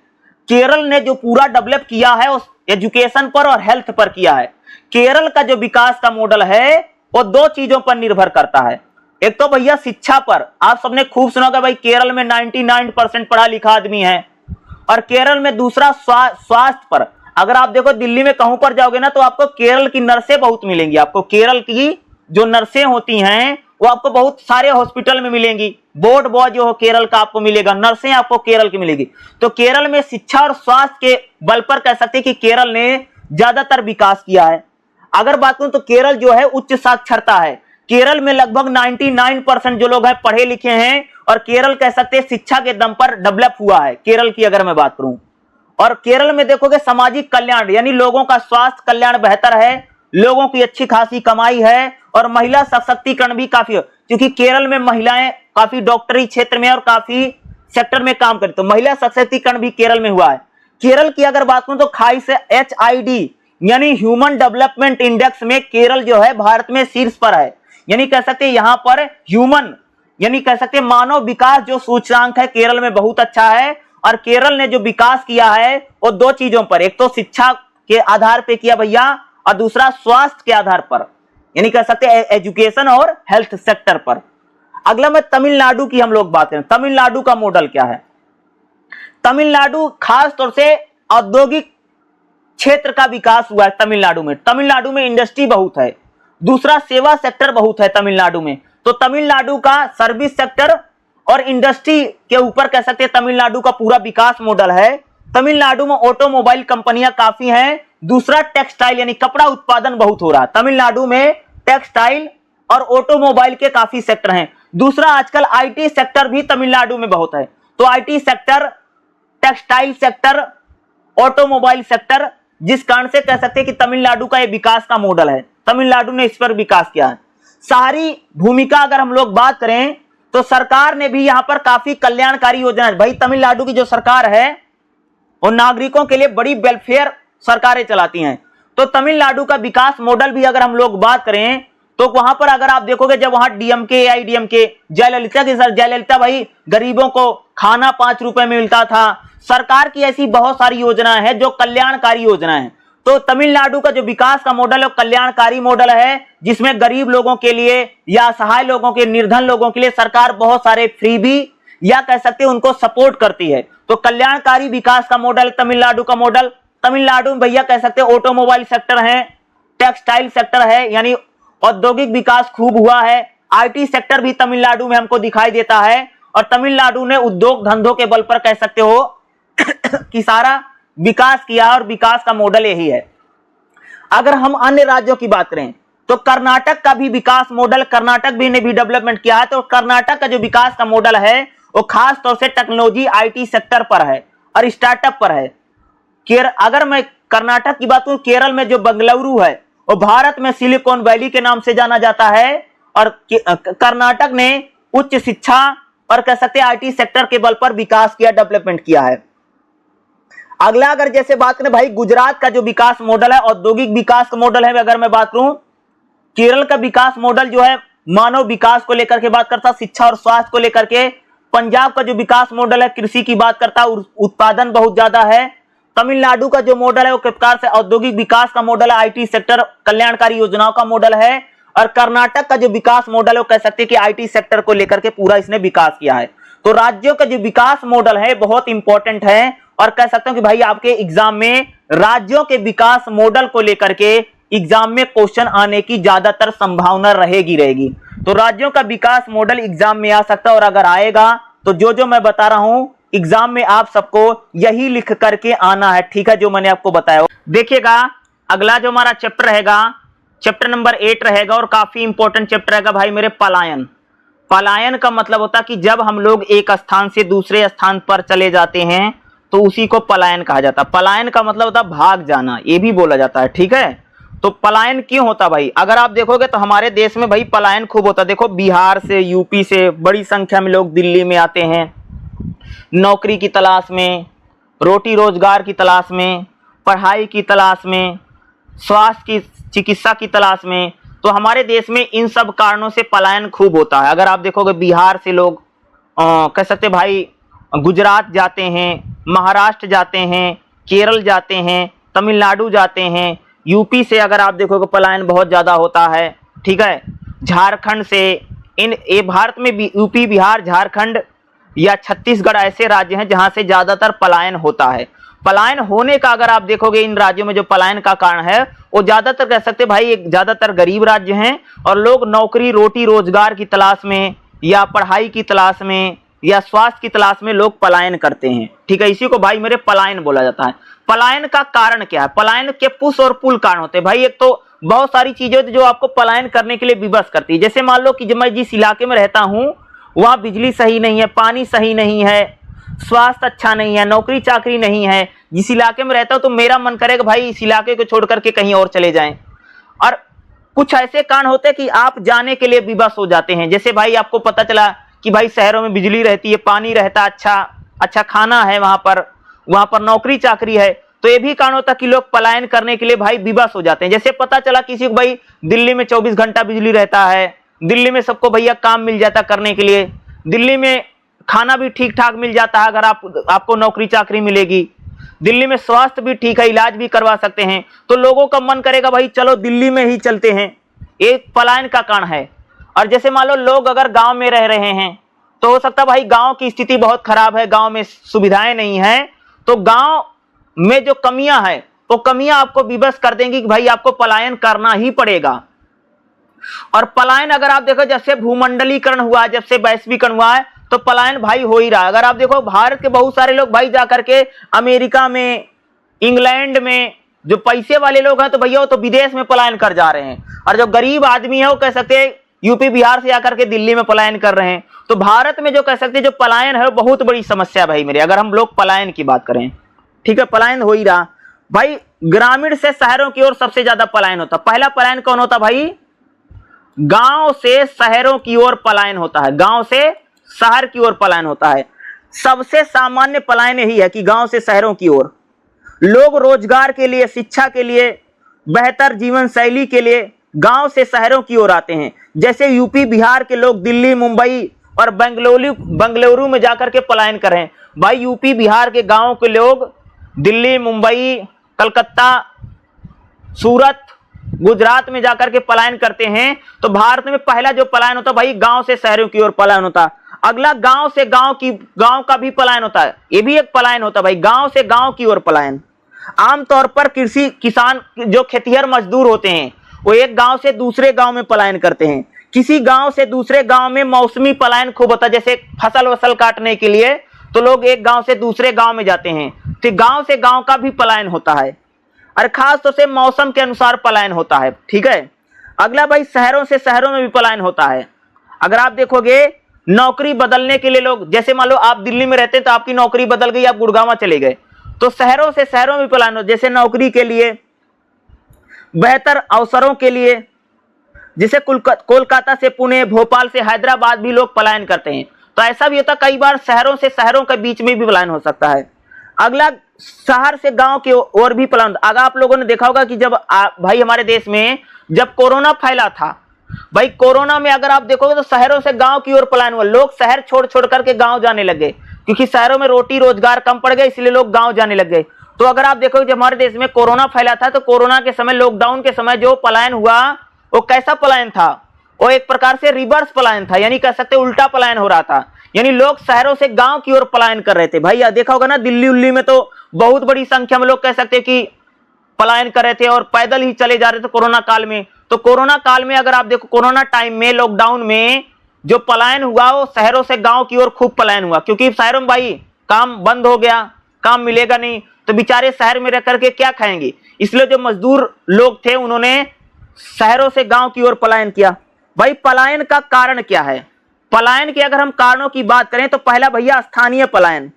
केरल ने जो पूरा डेवलप किया है उस एजुकेशन पर और हेल्थ पर किया है। केरल का जो विकास का मॉडल है वो 2 चीजों पर निर्भर करता है। एक तो भैया शिक्षा पर, आप सबने खूब सुना होगा भाई केरल में 99% पढ़ा लिखा आदमी है, और केरल में दूसरा स्वास्थ्य पर। अगर आप देखो दिल्ली में कहीं पर जाओगे ना तो आपको केरल की नर्सें बहुत मिलेंगी, आपको केरल की जो नर्सें होती हैं वो आपको बहुत सारे हॉस्पिटल में मिलेंगी। बोर्ड बॉय जो हो केरल का आपको मिलेगा, नर्सें आपको केरल की मिलेगी। तो केरल में शिक्षा और स्वास्थ्य के बल पर कह सकते हैं कि केरल ने ज्यादातर विकास किया है। अगर बात करूं तो केरल जो है उच्च साक्षरता है, केरल में लगभग 99% जो लोग हैं पढ़े लिखे हैं, और केरल कह सकते हैं शिक्षा के दम पर डेवलप हुआ है केरल की अगर मैं बात करूं। और केरल में देखोगे सामाजिक कल्याण यानी लोगों का स्वास्थ्य कल्याण बेहतर है, लोगों की अच्छी खासी कमाई है, और महिला सशक्तिकरण भी काफी है, क्योंकि केरल में महिलाएं काफी डॉक्टरी क्षेत्र में और काफी सेक्टर में काम करती, तो महिला सशक्तिकरण भी केरल में हुआ है। केरल की अगर बात करूं तो खाई से HID यानी ह्यूमन डेवलपमेंट इंडेक्स में केरल जो है भारत में शीर्ष पर है। यानी कह सकते हैं यहां पर ह्यूमन यानी कह सकते हैं मानव विकास जो सूचकांक है केरल में बहुत अच्छा है। और केरल ने जो विकास किया है वो 2 चीजों पर, एक तो शिक्षा के आधार पे किया भैया, और दूसरा स्वास्थ्य के आधार पर, यानी कह सकते हैं एजुकेशन और हेल्थ सेक्टर पर। अगला मैं तमिलनाडु की हम लोग बात करें, तमिलनाडु का मॉडल क्या है? तमिलनाडु खास तौर से औद्योगिक क्षेत्र का विकास हुआ है तमिलनाडु में। तमिलनाडु में इंडस्ट्री बहुत है, दूसरा सेवा सेक्टर बहुत है तमिलनाडु में। तो तमिलनाडु का सर्विस सेक्टर और इंडस्ट्री के ऊपर कह सकते हैं तमिलनाडु का पूरा विकास मॉडल है। तमिलनाडु में ऑटोमोबाइल कंपनियां काफी हैं, दूसरा टेक्सटाइल यानी कपड़ा उत्पादन बहुत हो रहा है तमिलनाडु में, टेक्सटाइल और ऑटोमोबाइल के काफी सेक्टर हैं। दूसरा आजकल IT सेक्टर भी तमिलनाडु में बहुत है। तो IT sector, textile sector, automobile sector, जिस कारण से कह सकते हैं कि तमिलनाडु का यह विकास का मॉडल है, तमिलनाडु ने इस पर विकास किया है। शहरी भूमिका अगर हम लोग बात करें तो सरकार ने भी यहां पर काफी कल्याणकारी योजना, भाई तमिलनाडु की जो सरकार है वो नागरिकों के लिए बड़ी वेलफेयर सरकारें चलाती हैं। तो तमिलनाडु का विकास मॉडल भी अगर हम लोग बात करें तो वहां पर अगर आप देखोगे जब वहां DMK AIDMK जयललिता की सर, जयललिता भाई गरीबों को खाना 5 रुपए में मिलता था। सरकार की ऐसी बहुत सारी योजनाएं हैं जो कल्याणकारी योजनाएं हैं। तो तमिलनाडु का जो विकास का मॉडल है कल्याणकारी मॉडल है, जिसमें गरीब लोगों के लिए या असहाय लोगों के, निर्धन लोगों के लिए सरकार बहुत सारे फ्रीबी या कह सकते हैं उनको सपोर्ट करती है। तो कल्याणकारी विकास का मॉडल तमिलनाडु का मॉडल। तमिलनाडु में भैया कह सकते हैं ऑटोमोबाइल सेक्टर है, टेक्सटाइल सेक्टर है, यानी औद्योगिक विकास खूब हुआ है। IT सेक्टर भी तमिलनाडु में हमको दिखाई देता है, और तमिलनाडु ने उद्योग धंधों के बल पर कह सकते हो कि सारा विकास किया, और विकास का मॉडल यही है। अगर हम अन्य राज्यों की बात करें तो कर्नाटक का भी विकास मॉडल, कर्नाटक भी ने भी डेवलपमेंट किया है। तो कर्नाटक का जो विकास का मॉडल है वो खास तौर से टेक्नोलॉजी आईटी सेक्टर पर है और स्टार्टअप पर है। अगर मैं कर्नाटक की बात करूं, केरल में जो बेंगलुरु है वो भारत में सिलिकॉन वैली के नाम से जाना जाता है और कर्नाटक ने उच्च शिक्षा और कह सकते हैं आईटी सेक्टर के बल पर विकास किया, डेवलपमेंट किया है। अगला अगर जैसे बात करें भाई गुजरात का जो विकास मॉडल है, औद्योगिक विकास का मॉडल है, अगर मैं बात करूं केरल का विकास मॉडल जो है मानव विकास को लेकर के बात करता, शिक्षा और स्वास्थ्य को लेकर के। पंजाब का जो विकास मॉडल है कृषि की बात करता, उत्पादन बहुत ज्यादा है। तमिलनाडु का जो मॉडल है वो किस प्रकार से औद्योगिक विकास का मॉडल है, आईटी सेक्टर कल्याणकारी योजनाओं का मॉडल है। और कर्नाटक का जो विकास मॉडल है वो कह सकते हैं कि आईटी सेक्टर को लेकर के पूरा इसने विकास किया है। तो राज्यों का जो विकास मॉडल है बहुत इंपॉर्टेंट है और कह सकते हो कि भाई आपके एग्जाम में राज्यों के विकास मॉडल को लेकर के एग्जाम में क्वेश्चन आने की ज्यादातर संभावना रहेगी। तो राज्यों का विकास मॉडल एग्जाम में आ सकता है और अगर आएगा तो जो मैं बता रहा हूं एग्जाम में आप सबको यही लिख करके आना है, ठीक है, जो मैंने आपको बताया। देखिएगा अगला जो हमारा चैप्टर रहेगा चैप्टर नंबर 8 रहेगा और काफी इंपॉर्टेंट चैप्टर रहेगा भाई मेरे पलायन। पलायन का मतलब होता है कि जब हम लोग एक स्थान से दूसरे स्थान पर चले जाते हैं तो उसी को पलायन कहा जाता है। पलायन का मतलब होता है भाग जाना, ये भी बोला जाता है, ठीक है। तो पलायन क्यों होता भाई, अगर आप देखोगे तो हमारे देश में भाई पलायन खूब होता है। देखो बिहार से, यूपी से बड़ी संख्या में लोग दिल्ली में आते हैं नौकरी की तलाश में, रोटी रोजगार की तलाश में, पढ़ाई की तलाश में, स्वास्थ्य की चिकित्सा की तलाश में। तो हमारे देश में इन सब कारणों से पलायन खूब होता है। अगर आप देखोगे बिहार से लोग कह सकते भाई गुजरात जाते हैं, महाराष्ट्र जाते हैं, केरल जाते हैं, तमिलनाडु जाते हैं। यूपी से अगर आप देखोगे पलायन बहुत ज़्यादा होता है, ठीक है। झारखंड से, ये भारत में यूपी, बिहार, झारखंड या छत्तीसगढ़ ऐसे राज्य हैं जहां से ज़्यादातर पलायन होता है। पलायन होने का अगर आप देखोगे इन राज्यों में जो पलायन का कारण है वो ज़्यादातर कह सकते भाई एक ज़्यादातर गरीब राज्य हैं और लोग नौकरी रोटी रोजगार की तलाश में या पढ़ाई की तलाश में या स्वास्थ्य की तलाश में लोग पलायन करते हैं, ठीक है। इसी को भाई मेरे पलायन बोला जाता है। पलायन का कारण क्या है, पलायन के पुश और पुल कारण होते हैं भाई। एक तो बहुत सारी चीजें होती जो आपको पलायन करने के लिए विवश करती है। जैसे मान लो कि जब मैं जिस इलाके में रहता हूँ वहाँ बिजली सही नहीं है, पानी सही नहीं है, स्वास्थ्य अच्छा नहीं है, नौकरी चाकरी नहीं है, जिस इलाके में रहता हूँ तो मेरा मन करेगा भाई इस इलाके को छोड़ करके कहीं और चले जाएं। और कुछ ऐसे कारण होते हैं कि आप जाने के लिए विवश हो जाते हैं। जैसे भाई आपको पता चला कि भाई शहरों में बिजली रहती है, पानी रहता, अच्छा खाना है, वहां पर नौकरी चाकरी है, तो ये भी कारण होता है कि लोग पलायन करने के लिए भाई विवश हो जाते हैं। जैसे पता चला किसी को भाई दिल्ली में 24 घंटा बिजली रहता है, दिल्ली में सबको भैया काम मिल जाता करने के लिए, दिल्ली में खाना भी ठीक ठाक मिल जाता है, अगर आपको नौकरी चाकरी मिलेगी, दिल्ली में स्वास्थ्य भी ठीक है, इलाज भी करवा सकते हैं, तो लोगों का मन करेगा भाई चलो दिल्ली में ही चलते हैं। एक पलायन का कारण है। और जैसे मान लो लोग अगर गांव में रह रहे हैं तो हो सकता है भाई गांव की स्थिति बहुत खराब है, गांव में सुविधाएं नहीं है, तो गांव में जो कमियां है वो कमियां आपको विवश कर देंगी कि भाई आपको पलायन करना ही पड़ेगा। और पलायन अगर आप देखो जब से भूमंडलीकरण हुआ है, जब से वैश्वीकरण हुआ है, तो पलायन भाई हो ही रहा है। अगर आप देखो भारत के बहुत सारे लोग भाई जाकर के अमेरिका में, इंग्लैंड में, जो पैसे वाले लोग हैं तो भैया वो तो विदेश में पलायन कर जा रहे हैं, और जो गरीब आदमी है वो कह सकते हैं यूपी बिहार से आकर के दिल्ली में पलायन कर रहे हैं। तो भारत में जो कह सकते हैं जो पलायन है वो बहुत बड़ी समस्या भाई मेरे, अगर हम लोग पलायन की बात करें, ठीक है, पलायन हो ही रहा भाई। ग्रामीण से शहरों की ओर सबसे ज्यादा पलायन होता। पहला पलायन कौन होता भाई, गांव से शहरों की ओर पलायन होता है, गांव से शहर की ओर पलायन होता है। सबसे सामान्य पलायन यही है कि गांव से शहरों की ओर लोग रोजगार के लिए, शिक्षा के लिए, बेहतर जीवन शैली के लिए गांव से शहरों की ओर आते हैं। जैसे यूपी बिहार के लोग दिल्ली, मुंबई और बेंगलुरु में जाकर के पलायन कर रहे हैं। भाई यूपी बिहार के गांव के लोग दिल्ली, मुंबई, कलकत्ता, सूरत, गुजरात में जाकर के पलायन करते हैं। तो भारत में पहला जो पलायन होता है भाई गांव से शहरों की ओर पलायन होता है। अगला गांव से गांव का भी पलायन होता है, ये भी एक पलायन होता है भाई, गांव से गांव की ओर पलायन। आमतौर पर किसान जो खेतिहर मजदूर होते हैं वो एक गांव से दूसरे गांव में पलायन करते हैं। किसी गांव से दूसरे गांव में मौसमी पलायन खूब होता है, जैसे फसल वसल काटने के लिए तो लोग एक गांव से दूसरे गांव में जाते हैं, तो गांव से गांव का भी पलायन होता है। और खास तौर से मौसम के अनुसार पलायन होता है, ठीक है। अगला भाई शहरों से शहरों में भी पलायन होता है। अगर आप देखोगे नौकरी बदलने के लिए लोग, जैसे मान लो आप दिल्ली में रहते हैं तो आपकी नौकरी बदल गई, आप गुड़गांव चले गए, तो शहरों से शहरों में पलायन हो, जैसे नौकरी के लिए, बेहतर अवसरों के लिए, जैसे कोलकाता से पुणे, भोपाल से हैदराबाद भी लोग पलायन करते हैं। तो ऐसा भी होता है कई बार शहरों से शहरों के बीच में भी पलायन हो सकता है। अगला शहर से गांव की ओर भी पलायन। अगर आप लोगों ने देखा होगा कि जब भाई हमारे देश में जब कोरोना फैला था, भाई कोरोना में अगर आप देखोगे तो शहरों से गांव की ओर पलायन हुआ, लोग शहर छोड़ छोड़ करके गांव जाने लगे, क्योंकि शहरों में रोटी रोजगार कम पड़ गए, इसलिए लोग गांव जाने लग गए। तो अगर आप देखोगे जब हमारे देश में कोरोना फैला था तो कोरोना के समय, लॉकडाउन के समय जो पलायन हुआ वो कैसा पलायन था? वो एक प्रकार से रिवर्स पलायन था, यानी कह सकते उल्टा पलायन हो रहा था, यानी लोग शहरों से गांव की ओर पलायन कर रहे थे। भाई देखा होगा ना दिल्ली उल्ली में तो बहुत बड़ी संख्या में लोग कह सकते कि पलायन कर रहे थे और पैदल ही चले जा रहे थे कोरोना काल में। तो कोरोना काल में अगर आप देखो, कोरोना टाइम में, लॉकडाउन में जो पलायन हुआ वो शहरों से गांव की ओर खूब पलायन हुआ, क्योंकि शहरों में भाई काम बंद हो गया, काम मिलेगा नहीं, तो बेचारे शहर में रह करके क्या खाएंगे, इसलिए जो मजदूर लोग थे उन्होंने शहरों से गांव की ओर पलायन किया। भाई पलायन का कारण क्या है? पलायन के अगर हम कारणों की बात करें तो पहला भैया स्थानीय पलायन,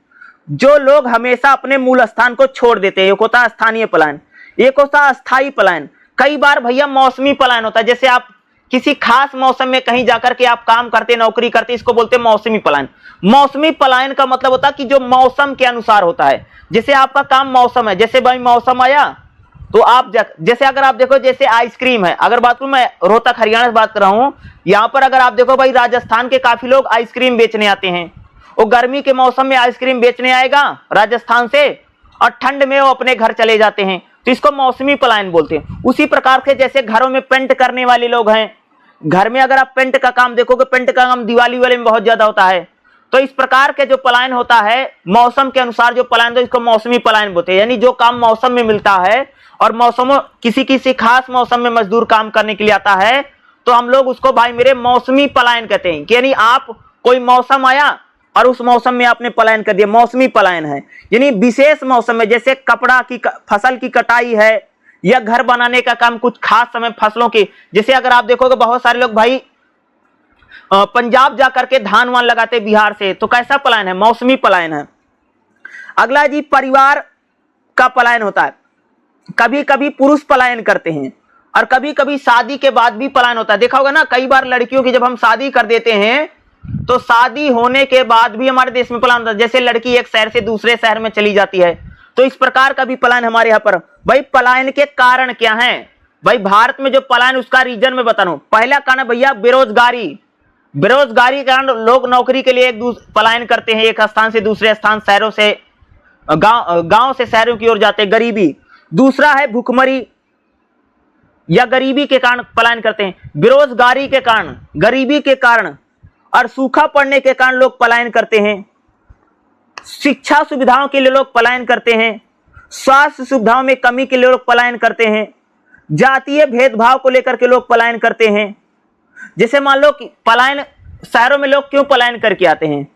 जो लोग हमेशा अपने मूल स्थान को छोड़ देते हैं, एक होता है स्थानीय पलायन, एक होता है अस्थायी पलायन। कई बार भैया मौसमी पलायन होता है, जैसे आप किसी खास मौसम में कहीं जाकर के आप काम करते, नौकरी करते, इसको बोलते हैं मौसमी पलायन। मौसमी पलायन का मतलब होता है कि जो मौसम के अनुसार होता है, जैसे आपका काम मौसम है, जैसे भाई मौसम आया तो आप जैसे अगर आप देखो जैसे आइसक्रीम है, अगर बात करूं मैं रोहतक हरियाणा से बात कर रहा हूं, यहां पर अगर आप देखो भाई राजस्थान के काफी लोग आइसक्रीम बेचने आते हैं, वो गर्मी के मौसम में आइसक्रीम बेचने आएगा राजस्थान से और ठंड में वो अपने घर चले जाते हैं, तो इसको मौसमी पलायन बोलते हैं। उसी प्रकार से जैसे घरों में पेंट करने वाले लोग हैं, घर में अगर आप पेंट का काम देखोगे, पेंट का काम दिवाली वाले में बहुत ज्यादा होता है, तो इस प्रकार के जो पलायन होता है मौसम के अनुसार जो पलायन, तो इसको मौसमी पलायन बोलते हैं। यानी जो काम मौसम में मिलता है और मौसमों किसी किसी खास मौसम में मजदूर काम करने के लिए आता है, तो हम लोग उसको भाई मेरे मौसमी पलायन कहते हैं। यानी आप कोई मौसम आया और उस मौसम में आपने पलायन कर दिया, मौसमी पलायन है। यानी विशेष मौसम में, जैसे कपड़ा की फसल की कटाई है या घर बनाने का काम, कुछ खास समय फसलों की, जैसे अगर आप देखोगे बहुत सारे लोग भाई पंजाब जाकर के धान वान लगाते बिहार से, तो कैसा पलायन है? मौसमी पलायन है। अगला जी परिवार का पलायन होता है, कभी कभी पुरुष पलायन करते हैं और कभी कभी शादी के बाद भी पलायन होता है। देखा होगा ना कई बार लड़कियों की जब हम शादी कर देते हैं तो शादी होने के बाद भी हमारे देश में पलायन होता है, जैसे लड़की एक शहर से दूसरे शहर में चली जाती है, तो इस प्रकार का भी पलायन हमारे यहाँ पर। भाई पलायन के कारण क्या है? भाई भारत में जो पलायन उसका रीजन में बता रहा हूं। पहला कारण भैया बेरोजगारी, बेरोजगारी के कारण लोग नौकरी के लिए पलायन करते हैं, एक स्थान से दूसरे स्थान, शहरों से गांव से शहरों की ओर जाते हैं। गरीबी, दूसरा है भूखमरी या गरीबी के कारण पलायन करते हैं। बेरोजगारी के कारण, गरीबी के कारण और सूखा पड़ने के कारण लोग पलायन करते हैं। शिक्षा सुविधाओं के लिए लोग पलायन करते हैं, स्वास्थ्य सुविधाओं में कमी के लिए लोग पलायन करते हैं, जातीय भेदभाव को लेकर के लोग पलायन करते हैं। जैसे मान लो कि पलायन शहरों में लोग क्यों पलायन करके आते हैं?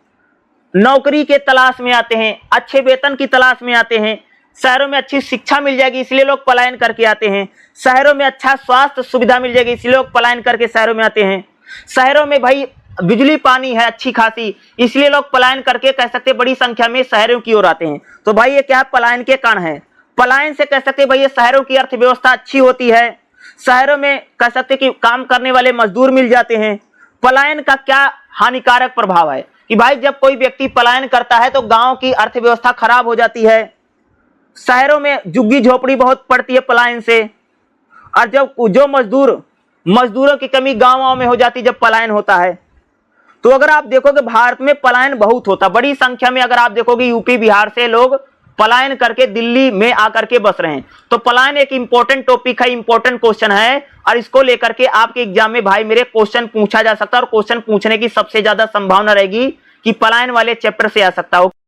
नौकरी के तलाश में आते हैं, अच्छे वेतन की तलाश में आते हैं, शहरों में अच्छी शिक्षा मिल जाएगी इसलिए लोग पलायन करके आते हैं, शहरों में अच्छा स्वास्थ्य सुविधा मिल जाएगी इसलिए लोग पलायन करके शहरों में आते हैं, शहरों में भाई बिजली पानी है अच्छी खासी इसलिए लोग पलायन करके कह सकते बड़ी संख्या में शहरों की ओर आते हैं। तो भाई ये क्या पलायन के कारण है? पलायन से कह सकते भाई ये शहरों की अर्थव्यवस्था अच्छी होती है, शहरों में कह सकते कि काम करने वाले मजदूर मिल जाते हैं। पलायन का क्या हानिकारक प्रभाव है कि भाई जब कोई व्यक्ति पलायन करता है तो गांव की अर्थव्यवस्था खराब हो जाती है, शहरों में झुग्गी झोपड़ी बहुत पड़ती है पलायन से, और जब जो मजदूरों की कमी गांव में हो जाती जब पलायन होता है। तो अगर आप देखोगे भारत में पलायन बहुत होता, बड़ी संख्या में अगर आप देखोगे यूपी बिहार से लोग पलायन करके दिल्ली में आकर के बस रहे हैं। तो पलायन एक इंपॉर्टेंट टॉपिक है, इंपॉर्टेंट क्वेश्चन है, और इसको लेकर के आपके एग्जाम में भाई मेरे क्वेश्चन पूछा जा सकता है, और क्वेश्चन पूछने की सबसे ज्यादा संभावना रहेगी कि पलायन वाले चैप्टर से आ सकता हो।